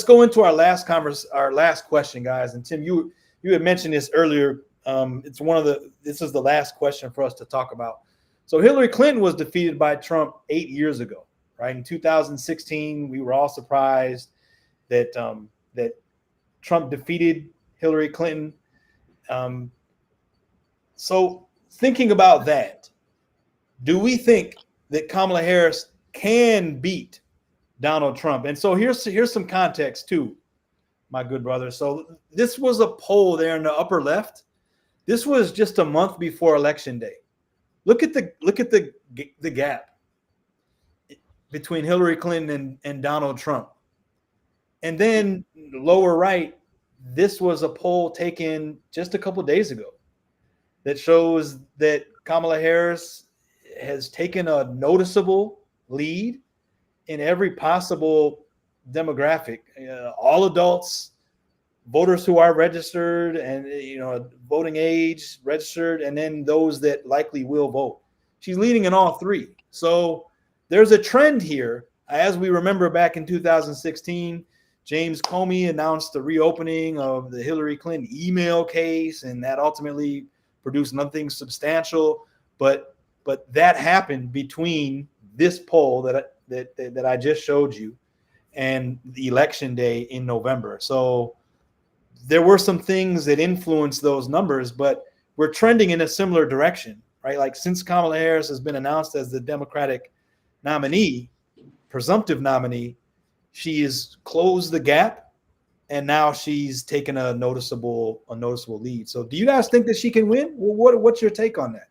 Speaker 1: go into our last question, guys. And Tim, you had mentioned this earlier. This is the last question for us to talk about. So Hillary Clinton was defeated by Trump 8 years ago, right? In 2016, we were all surprised that Trump defeated Hillary Clinton. So thinking about that, do we think that Kamala Harris can beat Donald Trump? And so here's some context too, my good brother. So this was a poll there in the upper left. This was just a month before Election Day. Look at the gap between Hillary Clinton and Donald Trump. And then lower right, this was a poll taken just a couple days ago that shows that Kamala Harris has taken a noticeable lead in every possible demographic, all adults, voters who are registered and voting age, registered, and then those that likely will vote. She's leading in all three. So there's a trend here. As we remember back in 2016, James Comey announced the reopening of the Hillary Clinton email case, and that ultimately produced nothing substantial. But that happened between this poll that I just showed you and the Election Day in November. So there were some things that influenced those numbers, but we're trending in a similar direction, right? Like since Kamala Harris has been announced as the Democratic nominee, presumptive nominee, she has closed the gap, and now she's taken a noticeable lead. So do you guys think that she can win? Well, what's your take on that?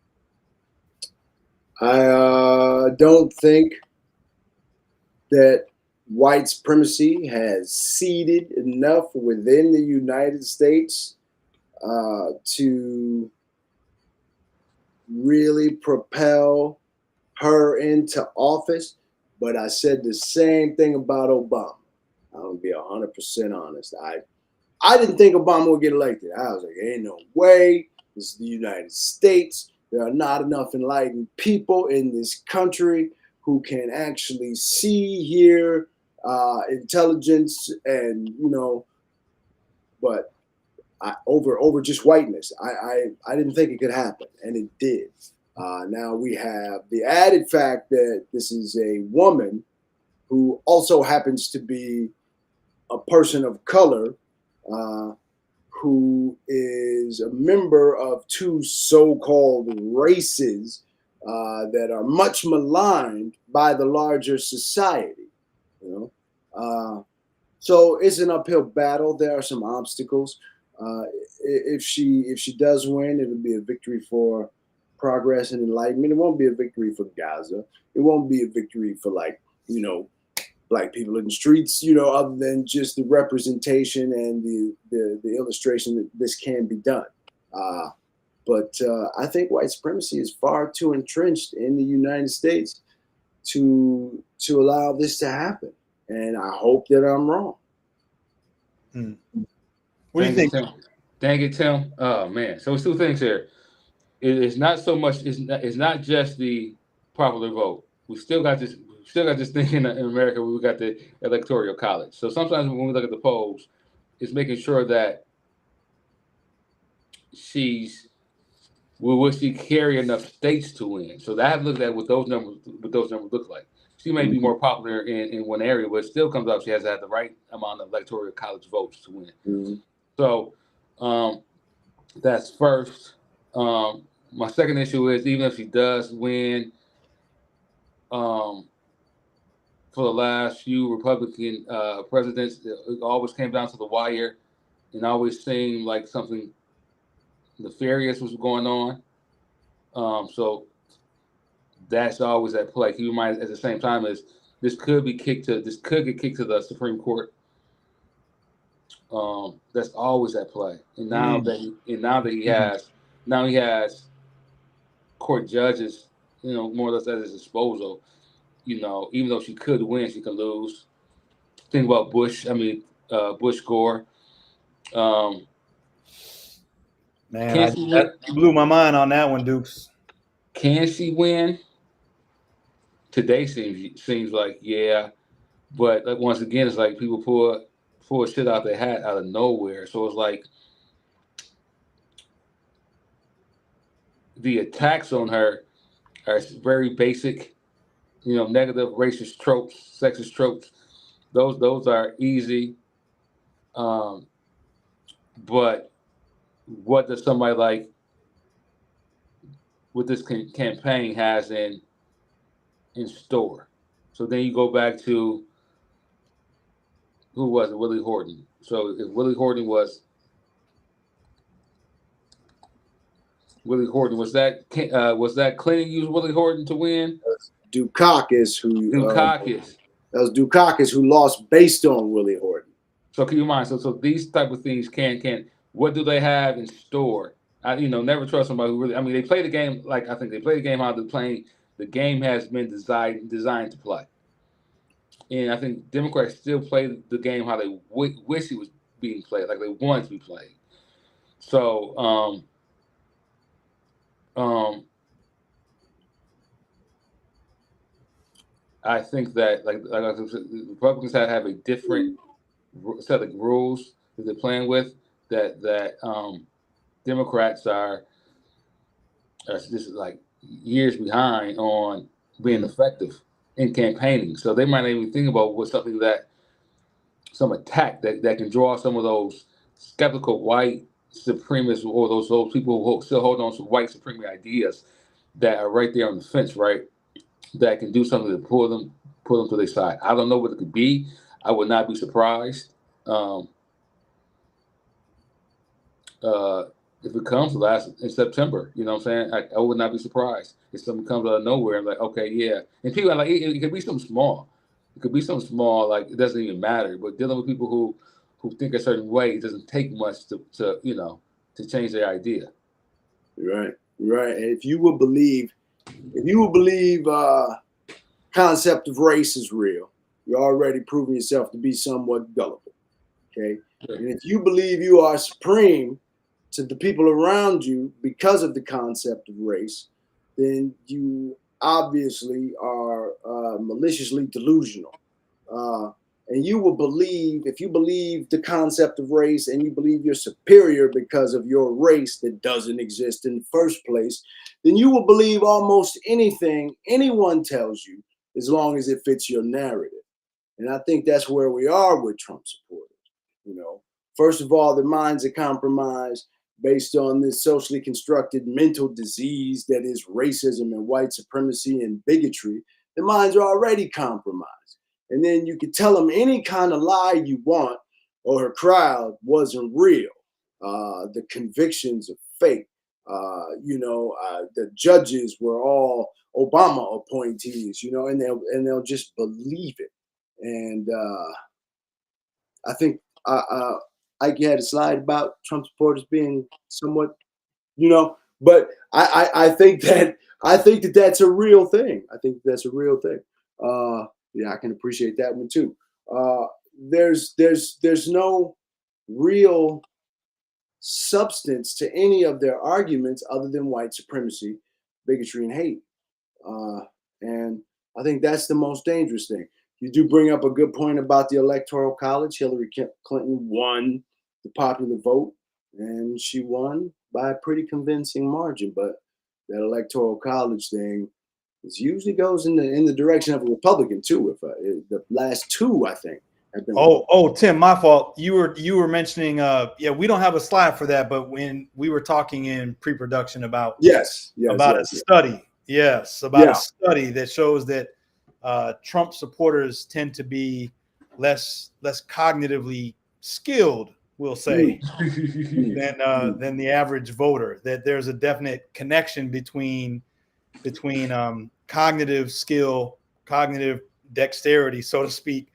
Speaker 3: I don't think that white supremacy has seeded enough within the United States to really propel her into office. But I said the same thing about Obama. I'm gonna be 100% honest. I didn't think Obama would get elected. I was like, ain't no way. This is the United States. There are not enough enlightened people in this country who can actually see, hear, intelligence, and but over just whiteness. I didn't think it could happen, and it did. Now we have the added fact that this is a woman who also happens to be a person of color, who is a member of two so-called races that are much maligned by the larger society. So it's an uphill battle. There are some obstacles. If she does win, it'll be a victory for progress and enlightenment. It won't be a victory for Gaza. It won't be a victory for black people in the streets, other than just the representation and the illustration that this can be done. But I think white supremacy is far too entrenched in the United States to allow this to happen. And I hope that I'm wrong.
Speaker 1: What do you think?
Speaker 2: Dang it, Tim. Oh man. So it's two things here. It's not so much. It's not just the popular vote. We still got this thing in America where we got the electoral college. So sometimes when we look at the polls, it's making sure that will she carry enough states to win? So that I've looked at what those numbers look like. She may be more popular in one area, but it still comes out she has to have the right amount of electoral college votes to win. Mm-hmm. So that's first. My second issue is even if she does win, for the last few Republican presidents, it always came down to the wire and always seemed like something nefarious was going on. So that's always at play. Keep in mind, at the same time, as this could get kicked to the Supreme Court. That's always at play. And now he has court judges, more or less at his disposal. Even though she could win, she could lose. Think about Bush Gore. Um,
Speaker 1: Man,
Speaker 2: can she win?
Speaker 1: you blew my mind on that one, Dukes.
Speaker 2: Can she win? Today seems like yeah, but like once again, it's like people pull shit out their hat out of nowhere. So it's like the attacks on her are very basic, negative racist tropes, sexist tropes. Those are easy. Um, but what does somebody like with this campaign has in store? So then you go back to who was it? Willie Horton. So if Willie Horton was Clinton used Willie Horton to win?
Speaker 3: Dukakis, that was Dukakis who lost based on Willie Horton.
Speaker 2: So keep in mind, so these type of things can what do they have in store? Never trust somebody who really. I mean, they play the game like I think they play the game how they're playing. The game has been designed to play, and I think Democrats still play the game how they wish it was being played, like they want it to be played. So, I think that like I said, the Republicans have a different set of rules that they're playing with that Democrats are just like years behind on being effective in campaigning. So they might not even think about what something some attack that can draw some of those skeptical white supremacists or those people who still hold on to white supremacy ideas that are right there on the fence, right? That can do something to pull them to their side. I don't know what it could be. I would not be surprised if it comes in September. You know what I'm saying? I would not be surprised if something comes out of nowhere. I'm like, okay, yeah. And people are like, it could be something small. It could be something small, like it doesn't even matter. But dealing with people who think a certain way, it doesn't take much to change their idea.
Speaker 3: Right. And if you would believe concept of race is real, you're already proving yourself to be somewhat gullible. Okay.
Speaker 2: Sure.
Speaker 3: And if you believe you are supreme to the people around you because of the concept of race, then you obviously are maliciously delusional. And you will believe, if you believe the concept of race and you believe you're superior because of your race that doesn't exist in the first place, then you will believe almost anything anyone tells you as long as it fits your narrative. And I think that's where we are with Trump supporters. First of all, their minds are compromised based on this socially constructed mental disease that is racism and white supremacy and bigotry. Their minds are already compromised. And then you could tell them any kind of lie you want, or her crowd wasn't real. The convictions are fake. The judges were all Obama appointees, and they'll just believe it. And I think Ike had a slide about Trump supporters being somewhat, but I think that that's a real thing. I think that's a real thing. Yeah, I can appreciate that one too. There's no real substance to any of their arguments other than white supremacy, bigotry, and hate. And I think that's the most dangerous thing. You do bring up a good point about the Electoral College. Hillary Clinton won the popular vote, and she won by a pretty convincing margin. But that Electoral College thing usually goes in the direction of a Republican too. If the last two, I think, have been.
Speaker 1: Oh, Tim, my fault. You were mentioning. We don't have a slide for that, but when we were talking in pre-production about a study, about a study that shows that Trump supporters tend to be less cognitively skilled, we'll say, than the average voter. That there's a definite connection between cognitive skill, cognitive dexterity, so to speak,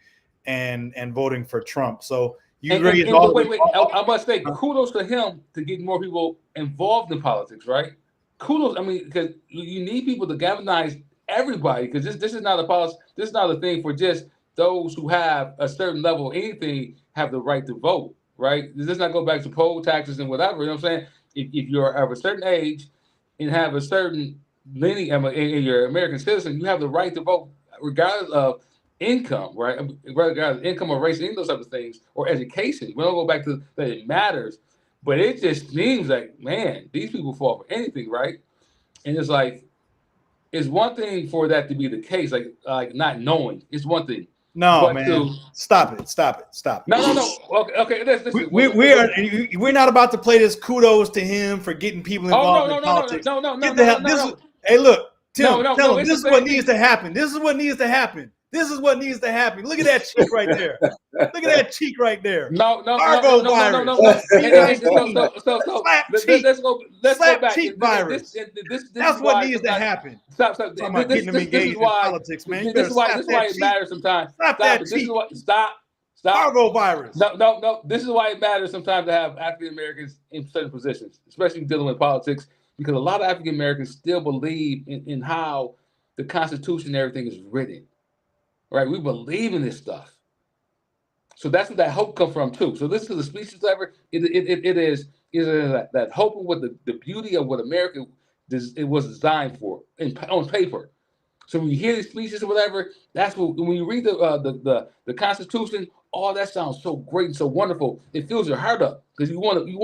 Speaker 1: and voting for Trump. So You raised all.
Speaker 2: Wait. I must say, kudos to him to get more people involved in politics, right? Kudos. I mean, because you need people to galvanize everybody. Because this is not a policy. This is not a thing for just those who have a certain level of anything have the right to vote, right? This does not go back to poll taxes and whatever. You know what I'm saying? If you're of a certain age and have a certain lineage, and you're an American citizen, you have the right to vote regardless of income, right? Regardless of income or race, any of those type of things, or education. We don't go back to that it matters, but it just seems like, man, these people fall for anything, right? And it's like, it's one thing for that to be the case, like not knowing. It's one thing.
Speaker 1: No,
Speaker 2: but
Speaker 1: man. Stop it.
Speaker 2: No. Okay. Listen.
Speaker 1: We're not about to play this kudos to him for getting people involved in politics.
Speaker 2: No.
Speaker 1: Hey, look, Tim, tell him
Speaker 2: this
Speaker 1: is what needs to happen. This is what needs to happen. Look at that cheek right there.
Speaker 2: No. Let's go back.
Speaker 1: Cheek virus. That's what needs to happen.
Speaker 2: Stop.
Speaker 1: Getting them engaged in politics, man.
Speaker 2: This is why it matters sometimes. Stop.
Speaker 1: Argo virus.
Speaker 2: No. This is why it matters sometimes to have African Americans in certain positions, especially dealing with politics, because a lot of African Americans still believe in how the Constitution and everything is written. Right, we believe in this stuff, so that's where that hope comes from too. So this is the species lever. It is that hope with the beauty of what America it was designed for on paper. So when you hear these speeches or whatever, that's what when you read the Constitution, all that sounds so great and so wonderful. It fills your heart up because you want to live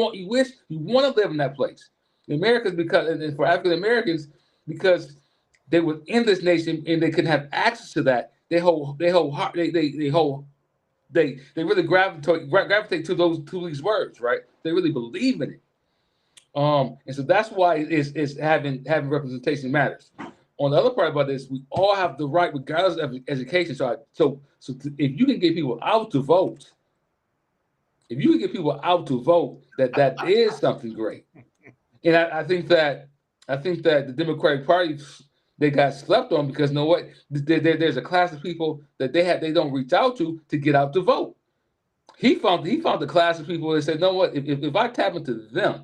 Speaker 2: in that place. In America, and for African Americans, because they were in this nation and they couldn't have access to that. They really gravitate to these words, right? They really believe in it, and so that's why it's having representation matters. On the other part about this, we all have the right, regardless of education. So if you can get people out to vote, that is something great. And I think that the Democratic Party, they got slept on because you know what? There's a class of people that they don't reach out to get out to vote. He found the class of people that said, "No, what? If I tap into them,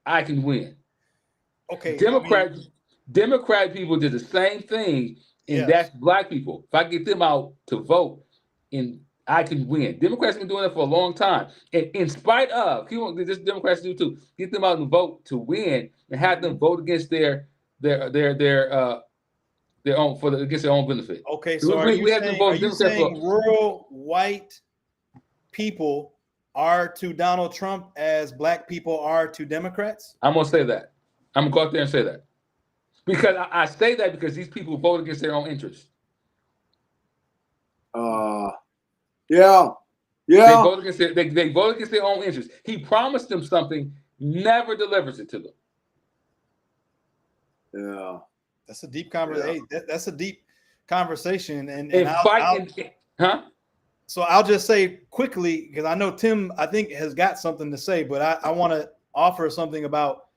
Speaker 2: I can win."
Speaker 1: Okay.
Speaker 2: Democrat people did the same thing, and that's black people. If I get them out to vote, and I can win. Democrats have been doing that for a long time, and in spite of, this Democrats do too, get them out and vote to win, and have them vote against their own against their own benefit.
Speaker 1: Okay, so are you saying rural white people are to Donald Trump as black people are to Democrats?
Speaker 2: I'm gonna say that. I'm gonna go out there and say that because I say that because these people vote against their own interests.
Speaker 3: Yeah.
Speaker 2: They vote against their own interests. He promised them something, never delivers it to them.
Speaker 3: Yeah,
Speaker 1: that's a deep conversation. Yeah. That's a deep conversation, So I'll just say quickly because I know Tim, I think, has got something to say, but I want to offer something about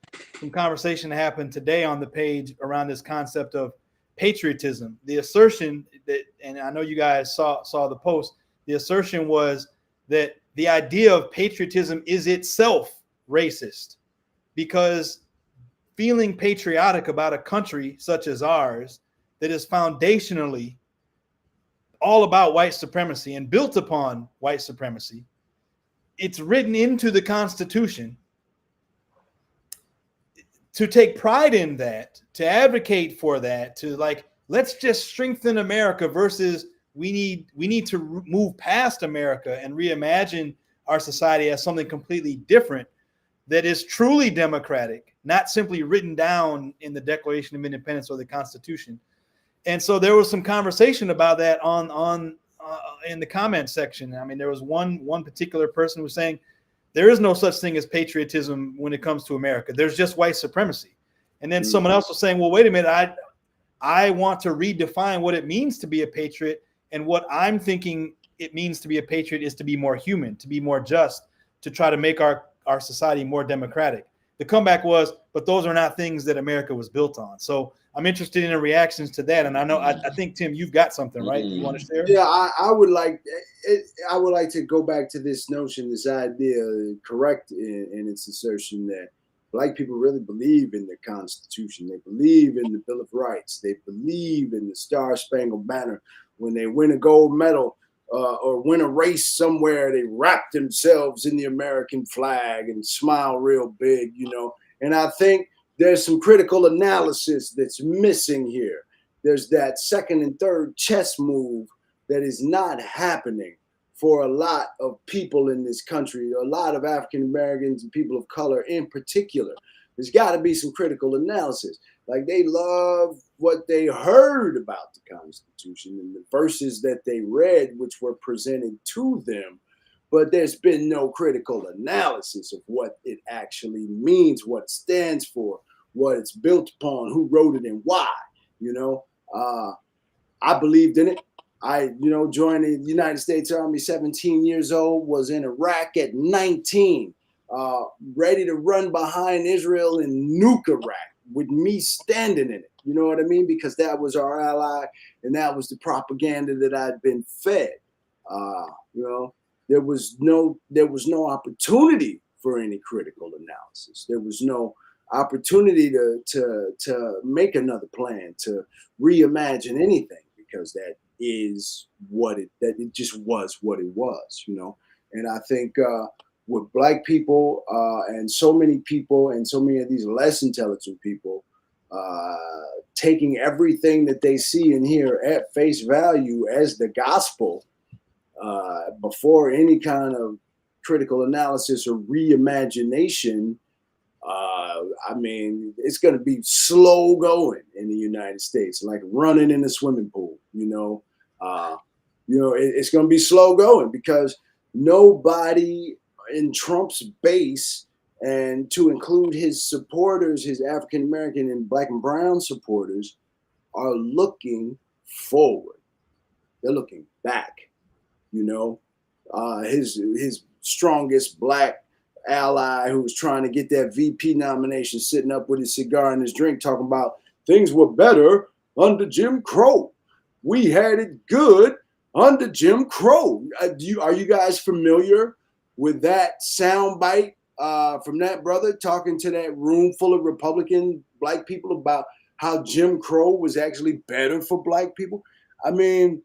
Speaker 1: some conversation that happened today on the page around this concept of patriotism. The assertion that, and I know you guys saw the post. The assertion was that the idea of patriotism is itself racist because feeling patriotic about a country such as ours that is foundationally all about white supremacy and built upon white supremacy, it's written into the Constitution. To take pride in that, to advocate for that, to let's just strengthen America versus we need to move past America and reimagine our society as something completely different that is truly democratic, not simply written down in the Declaration of Independence or the Constitution. And so there was some conversation about that on in the comment section. I mean, there was one particular person who was saying there is no such thing as patriotism when it comes to America. There's just white supremacy. And then someone else was saying, well, wait a minute, I want to redefine what it means to be a patriot. And what I'm thinking it means to be a patriot is to be more human, to be more just, to try to make our society more democratic. The comeback was, but those are not things that America was built on. So I'm interested in the reactions to that. And I know, I think, Tim, you've got something, right? You want to share?
Speaker 3: Yeah, I would like to go back to this notion, this idea, correct in its assertion that Black people really believe in the Constitution. They believe in the Bill of Rights. They believe in the Star Spangled Banner. When they win a gold medal or win a race somewhere, they wrap themselves in the American flag and smile real big, you know. And I think there's some critical analysis that's missing here. There's that second and third chess move that is not happening for a lot of people in this country, a lot of African Americans and people of color in particular. There's got to be some critical analysis. Like, they love what they heard about the Constitution and the verses that they read, which were presented to them, but there's been no critical analysis of what it actually means, what it stands for, what it's built upon, who wrote it, and why. You know, I believed in it. I, joined the United States Army 17 years old, was in Iraq at 19, ready to run behind Israel and nuke Iraq with me standing in it. You know what I mean? Because that was our ally and that was the propaganda that I'd been fed. There was no opportunity for any critical analysis. There was no opportunity to make another plan, to reimagine anything, because that is it just was what it was, And I think with Black people and so many people and so many of these less intelligent people taking everything that they see and hear at face value as the gospel before any kind of critical analysis or reimagination, it's going to be slow going in the United States, like running in a swimming pool. It's going to be slow going because nobody in Trump's base, and to include his supporters, his African American and Black and brown supporters, are looking forward. They're looking back. His strongest Black ally who was trying to get that VP nomination, sitting up with his cigar and his drink, talking about things were better under Jim Crow. We had it good under Jim Crow. Are you guys familiar with that soundbite from that brother talking to that room full of Republican Black people about how Jim Crow was actually better for Black people? And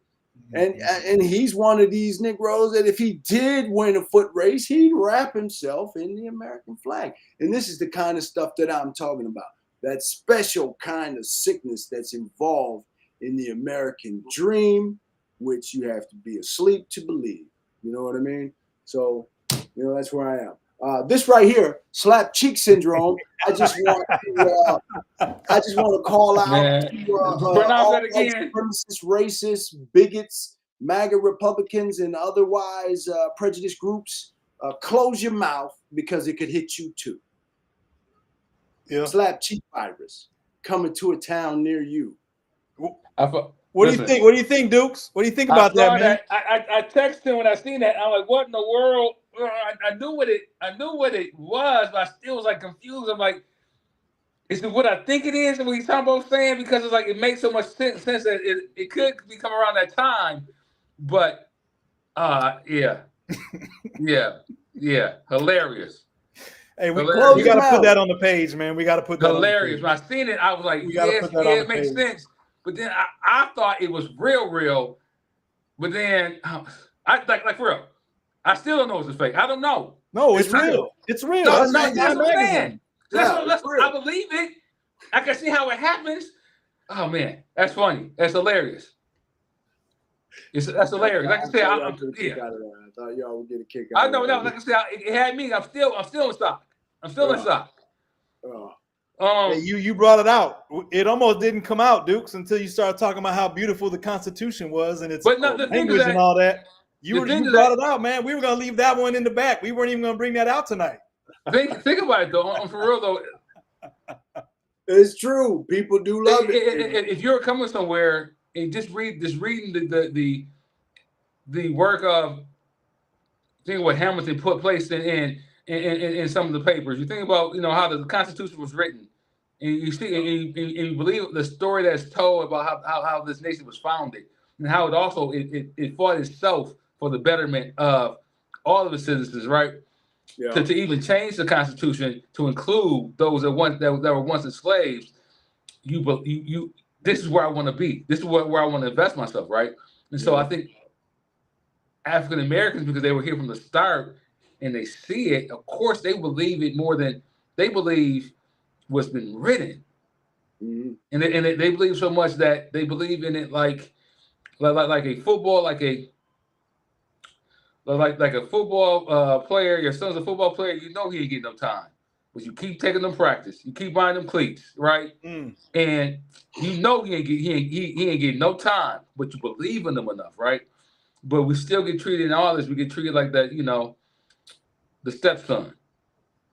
Speaker 3: he's one of these Negroes that if he did win a foot race, he'd wrap himself in the American flag. And this is the kind of stuff that I'm talking about, that special kind of sickness that's involved in the American dream, which you have to be asleep to believe. You know what I mean? So, that's where I am. This right here, slap cheek syndrome. I just want to call out all supremacist, racist, bigots, MAGA Republicans, and otherwise prejudiced groups. Close your mouth because it could hit you too. Yeah. Slap cheek virus coming to a town near you.
Speaker 1: What do you think? What do you think, Dukes? What do you think about that, man?
Speaker 2: I texted him when I seen that. I'm like, what in the world? I knew what it was, but I still was like confused. I'm like, is it what I think it is? And what he's talking about saying, because it's like it makes so much sense that it could become around that time. But yeah, hilarious.
Speaker 1: Hey, we got to put that on the page, man. We got to put that
Speaker 2: hilarious.
Speaker 1: On the
Speaker 2: page. When I seen it, I was like, it makes sense. But then I thought it was real. But then I like for real. I still don't know if it's fake. I don't know.
Speaker 1: No, it's real. It's real.
Speaker 2: No, that's real. I believe it. I can see how it happens. Oh man, that's funny. That's hilarious. That's hilarious. Like I said,
Speaker 3: I thought y'all would get a kick out.
Speaker 2: I know. Like I said, it had me. I'm still in shock. I'm still in shock.
Speaker 1: You brought it out. It almost didn't come out, Dukes, until you started talking about how beautiful the Constitution was and its language and all that. You brought it out, man. We were gonna leave that one in the back. We weren't even gonna bring that out tonight.
Speaker 2: Think about it though. For real though,
Speaker 3: it's true. People do love
Speaker 2: it. If you're coming somewhere and reading the work of, think what Hamilton put place in some of the papers. You think about how the Constitution was written and you see, and you believe the story that's told about how this nation was founded, and how it also it fought itself for the betterment of all of its citizens, right?
Speaker 3: Yeah.
Speaker 2: To even change the Constitution to include those that were once enslaved. You this is where I want to be. This is where I want to invest myself, right? And so I think African Americans, because they were here from the start and they see it, of course they believe it more than they believe what's been written.
Speaker 3: Mm-hmm.
Speaker 2: And they believe so much that they believe in it like a football, like a football player. Your son's a football player. You know he ain't getting no time, but you keep taking them practice. You keep buying them cleats, right? And you know he ain't getting no time, but you believe in them enough, right? But we still get treated in all this. We get treated like that, the stepson.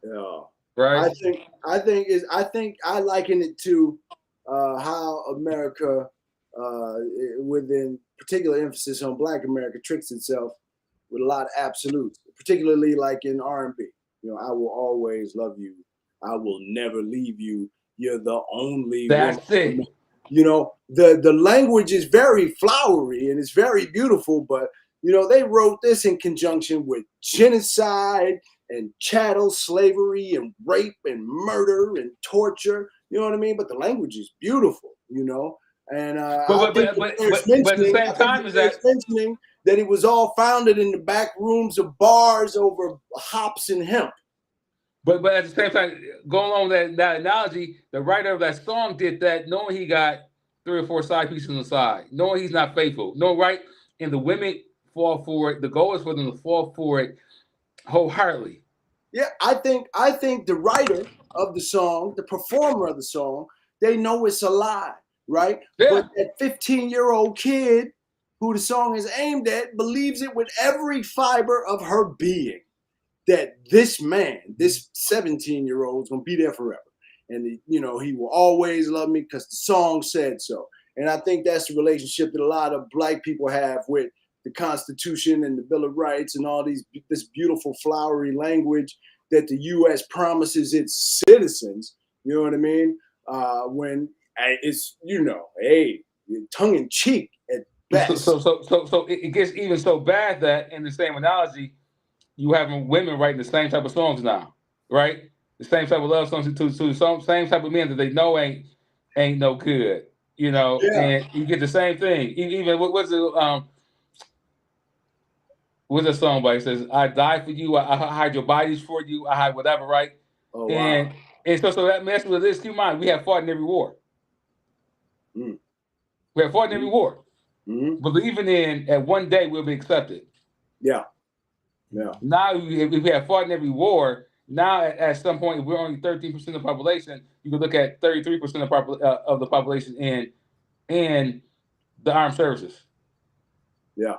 Speaker 3: Yeah.
Speaker 2: Right.
Speaker 3: I think I liken it to how America, within particular emphasis on Black America, tricks itself with a lot of absolutes, particularly like in R&B. I will always love you. I will never leave you. You're the only
Speaker 2: That's
Speaker 3: woman.
Speaker 2: it.
Speaker 3: The language is very flowery and it's very beautiful, but they wrote this in conjunction with genocide and chattel slavery and rape and murder and torture. You know what I mean? But the language is beautiful, And
Speaker 2: but at the same time, is that
Speaker 3: mentioning that it was all founded in the back rooms of bars over hops and hemp.
Speaker 2: But at the same time, going along with that analogy, the writer of that song did that knowing he got 3 or 4 side pieces on the side, knowing he's not faithful. No, right? And the women fall for it. The goal is for them to fall for it wholeheartedly.
Speaker 3: Yeah, I think the writer of the song, the performer of the song, they know it's a lie, right?
Speaker 2: Yeah.
Speaker 3: But that 15-year-old kid who the song is aimed at believes it with every fiber of her being, that this man, this 17-year-old is going to be there forever. And, he will always love me because the song said so. And I think that's the relationship that a lot of Black people have with the Constitution and the Bill of Rights and all this beautiful flowery language that the U.S. promises its citizens. You know what I mean? When it's, hey, tongue in cheek at best.
Speaker 2: So it gets even so bad that in the same analogy, you having women writing the same type of songs now, right? The same type of love songs to the same type of men that they know ain't no good,
Speaker 3: Yeah.
Speaker 2: And you get the same thing. Even what's that song by? It says, "I die for you. I hide your bodies for you. I hide whatever." Right?
Speaker 3: Oh, wow.
Speaker 2: And so that mess with this. Keep in mind, we have fought in every war.
Speaker 3: Mm.
Speaker 2: We have fought in every war, believing in that one day we'll be accepted.
Speaker 3: Yeah. Yeah.
Speaker 2: Now, if we have fought in every war, now at some point, if we're only 13% of the population, you can look at 33% of the population in the armed services.
Speaker 3: Yeah.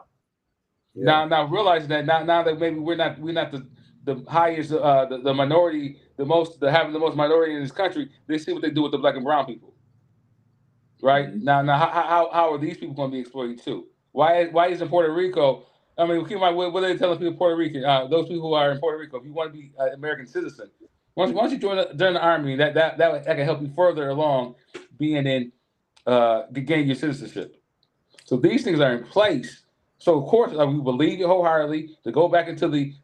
Speaker 2: Now realizing that now that maybe we're not the highest, the minority, having the most minority in this country, they see what they do with the Black and brown people. Right? Now how are these people going to be exploited too? Why isn't Puerto Rico? I mean, keep in mind, what are they telling people in Puerto Rican? Those people who are in Puerto Rico, if you want to be an American citizen, once you join the army, that can help you further along being in getting your citizenship. So these things are in place. So of course, we believe it wholeheartedly. To go back into the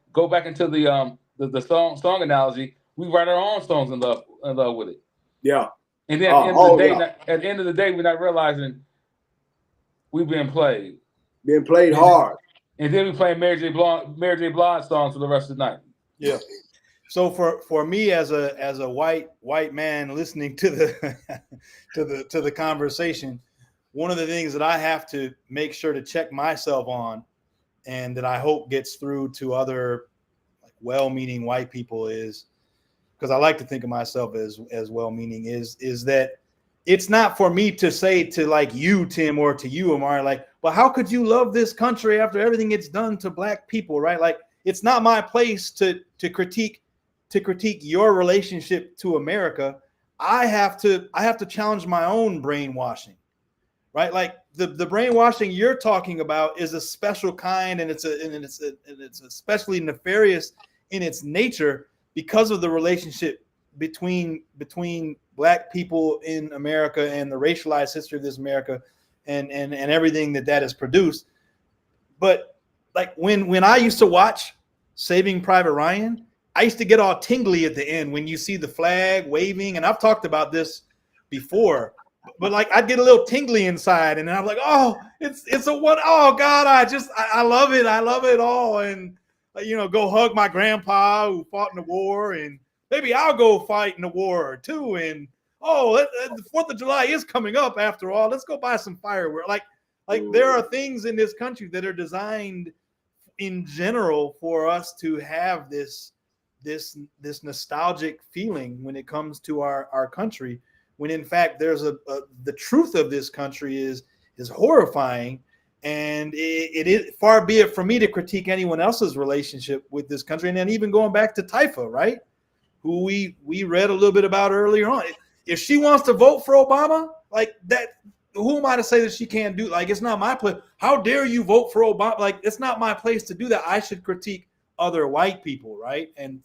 Speaker 2: song analogy, we write our own songs in love with it.
Speaker 3: Yeah.
Speaker 2: And then at the end of the day, we're not realizing we've been played.
Speaker 3: Being played hard.
Speaker 2: And then we play Mary J. Blige songs for the rest of the night.
Speaker 1: Yeah. So for me as a white man listening to the conversation, one of the things that I have to make sure to check myself on, and that I hope gets through to other well-meaning white people, is, because I like to think of myself as well-meaning, is that it's not for me to say to you, Tim, or to you, Amari, well, how could you love this country after everything it's done to Black people, right? It's not my place to critique your relationship to America. I have to challenge my own brainwashing, right? The brainwashing you're talking about is a special kind, and it's especially nefarious in its nature because of the relationship between Black people in America and the racialized history of this America and everything that has produced. But like when I used to watch Saving Private Ryan, I used to get all tingly at the end when you see the flag waving. And I've talked about this before, but like I'd get a little tingly inside, and I'm like, oh, it's a what? Oh God, I love it. I love it all. And go hug my grandpa who fought in the war, and maybe I'll go fight in the war too. And the 4th of July is coming up after all. Let's go buy some fireworks. Like there are things in this country that are designed in general for us to have this nostalgic feeling when it comes to our country, when in fact there's the truth of this country is horrifying. And it is, far be it from me to critique anyone else's relationship with this country. And then even going back to Taifa, right, who we read a little bit about earlier on. If she wants to vote for Obama, like that, who am I to say that she can't do? Like, it's not my place. How dare you vote for Obama? Like, it's not my place to do that. I should critique other white people, right? And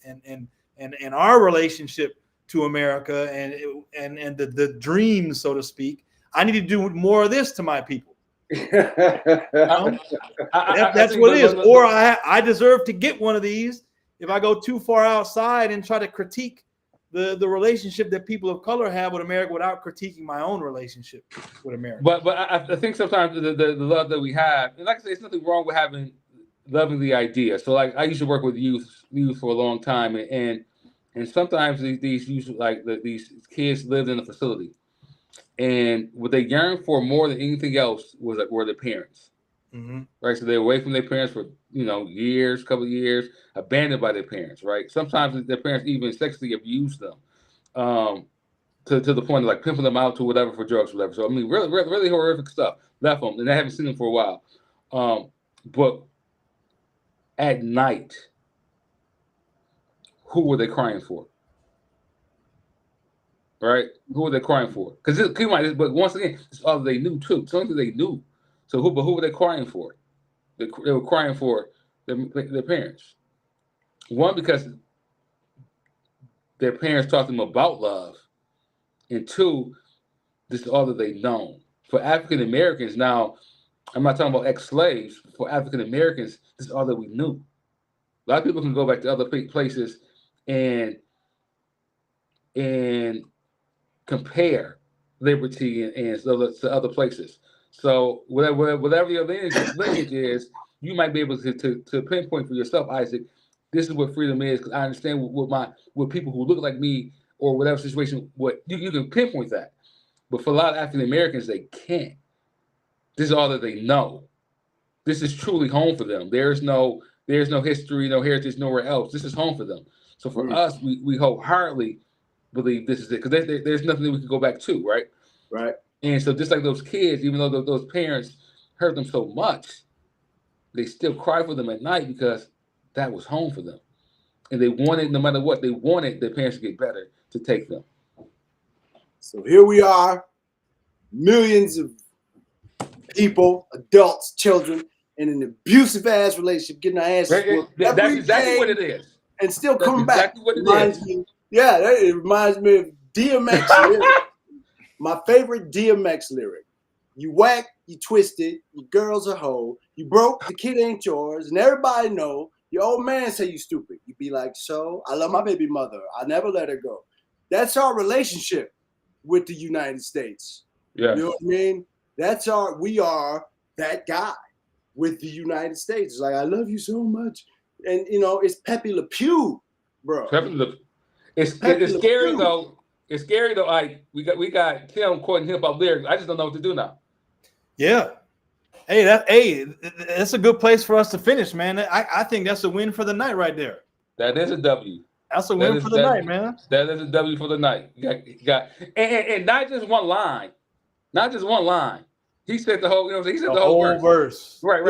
Speaker 1: our relationship to America and the dream, so to speak. I need to do more of this to my people. That's what it is. Or I deserve to get one of these if I go too far outside and try to critique the relationship that people of color have with America without critiquing my own relationship with America.
Speaker 2: But I think sometimes the love that we have, and like I say, it's nothing wrong with loving the idea. So like I used to work with youth for a long time, and sometimes these kids lived in a facility, and what they yearned for more than anything else were their parents.
Speaker 1: Mm-hmm.
Speaker 2: Right, so they're away from their parents for years, couple of years, abandoned by their parents. Right, sometimes their parents even sexually abused them, to the point of like pimping them out to whatever for drugs, or whatever. So I mean, really, really, really horrific stuff. Left them, and I haven't seen them for a while. But at night, who were they crying for? Right, who were they crying for? But once again, it's all they knew too. Something they knew. So who were they crying for? They were crying for their parents. One, because their parents taught them about love, and two, this is all that they know. For African Americans, now, I'm not talking about ex-slaves. For African Americans, this is all that we knew. A lot of people can go back to other places and compare liberty and to other places. So whatever your lineage is, you might be able to pinpoint for yourself, Isaac. This is what freedom is, because I understand with people who look like me or whatever situation. What you can pinpoint that, but for a lot of African Americans, they can't. This is all that they know. This is truly home for them. There's no history, no heritage, nowhere else. This is home for them. So for us, we wholeheartedly believe this is it, because there's nothing that we can go back to, right?
Speaker 3: Right.
Speaker 2: And so just like those kids, even though those parents hurt them so much, they still cry for them at night because that was home for them. And they wanted, no matter what, they wanted their parents to get better, to take them.
Speaker 3: So here we are, millions of people, adults, children, in an abusive ass relationship, getting our asses whooped.
Speaker 2: That's exactly what it is.
Speaker 3: And still coming back.
Speaker 2: Exactly what it is.
Speaker 3: It reminds me of DMX. My favorite DMX lyric: "You whack, you twisted, your girl's a hoe, you broke, the kid ain't yours, and everybody know your old man say you stupid." You be like, "So I love my baby mother, I never let her go." That's our relationship with the United States.
Speaker 2: Yeah.
Speaker 3: You know what I mean? We are that guy with the United States. It's like, I love you so much. And it's Pepe Le Pew, bro.
Speaker 2: It's scary though. It's scary though. We got Tim quoting him about lyrics. I just don't know what to do now.
Speaker 1: Yeah. Hey, that's a good place for us to finish, man. I think that's a win for the night right there.
Speaker 2: That is a W.
Speaker 1: That's a win for the night, man.
Speaker 2: That is a W for the night. You got and not just one line. Not just one line. He said the whole, he said the whole verse. Right.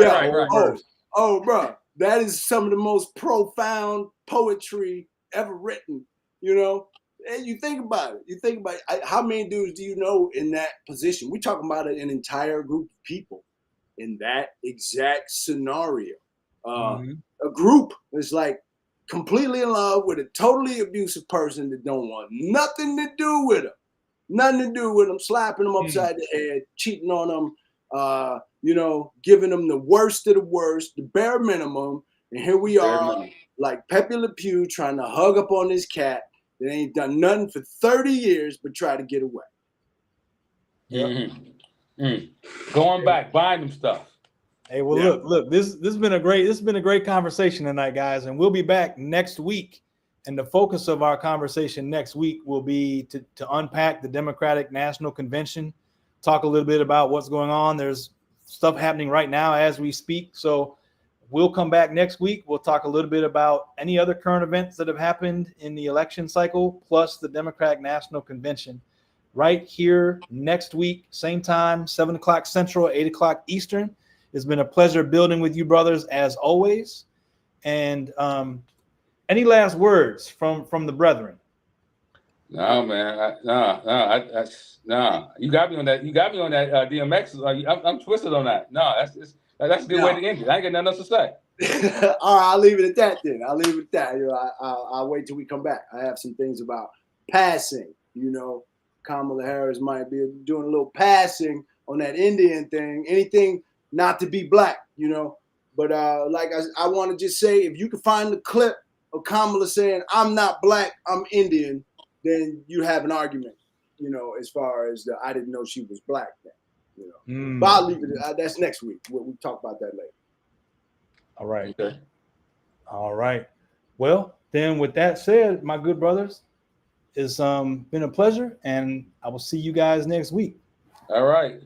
Speaker 3: Oh, bro. That is some of the most profound poetry ever written, And you think about it. How many dudes do you know in that position? We're talking about an entire group of people in that exact scenario. A group that's like completely in love with a totally abusive person that don't want nothing to do with them. Nothing to do with them, slapping them upside the head, cheating on them, giving them the worst of the worst, the bare minimum. And here we are, like Pepe Le Pew, trying to hug up on this cat that ain't done nothing for 30 years but try to get away.
Speaker 2: Going back, buying them stuff.
Speaker 1: Hey, well, look, this has been a great conversation tonight, guys, and we'll be back next week. And the focus of our conversation next week will be to unpack the Democratic National Convention, talk a little bit about what's going on. There's stuff happening right now as we speak. So we'll come back next week. We'll talk a little bit about any other current events that have happened in the election cycle, plus the Democratic National Convention. Right here next week, same time, 7 o'clock Central, 8 o'clock Eastern. It's been a pleasure building with you, brothers, as always. And any last words from the brethren?
Speaker 2: No, man. No. You got me on that. You got me on that DMX. I'm twisted on that. No, that's a good way to end it. I ain't got nothing else to say.
Speaker 3: All right, I'll leave it at that then. I'll leave it at that. I'll wait till we come back. I have some things about passing. Kamala Harris might be doing a little passing on that Indian thing. Anything not to be black, But I want to just say, if you can find the clip of Kamala saying, "I'm not black, I'm Indian," then you have an argument, as far as I didn't know she was black then, But I'll leave it. That's next week. We'll talk about that later.
Speaker 1: All right.
Speaker 2: Okay.
Speaker 1: All right. Well, then with that said, my good brothers, it's been a pleasure, and I will see you guys next week.
Speaker 2: All right.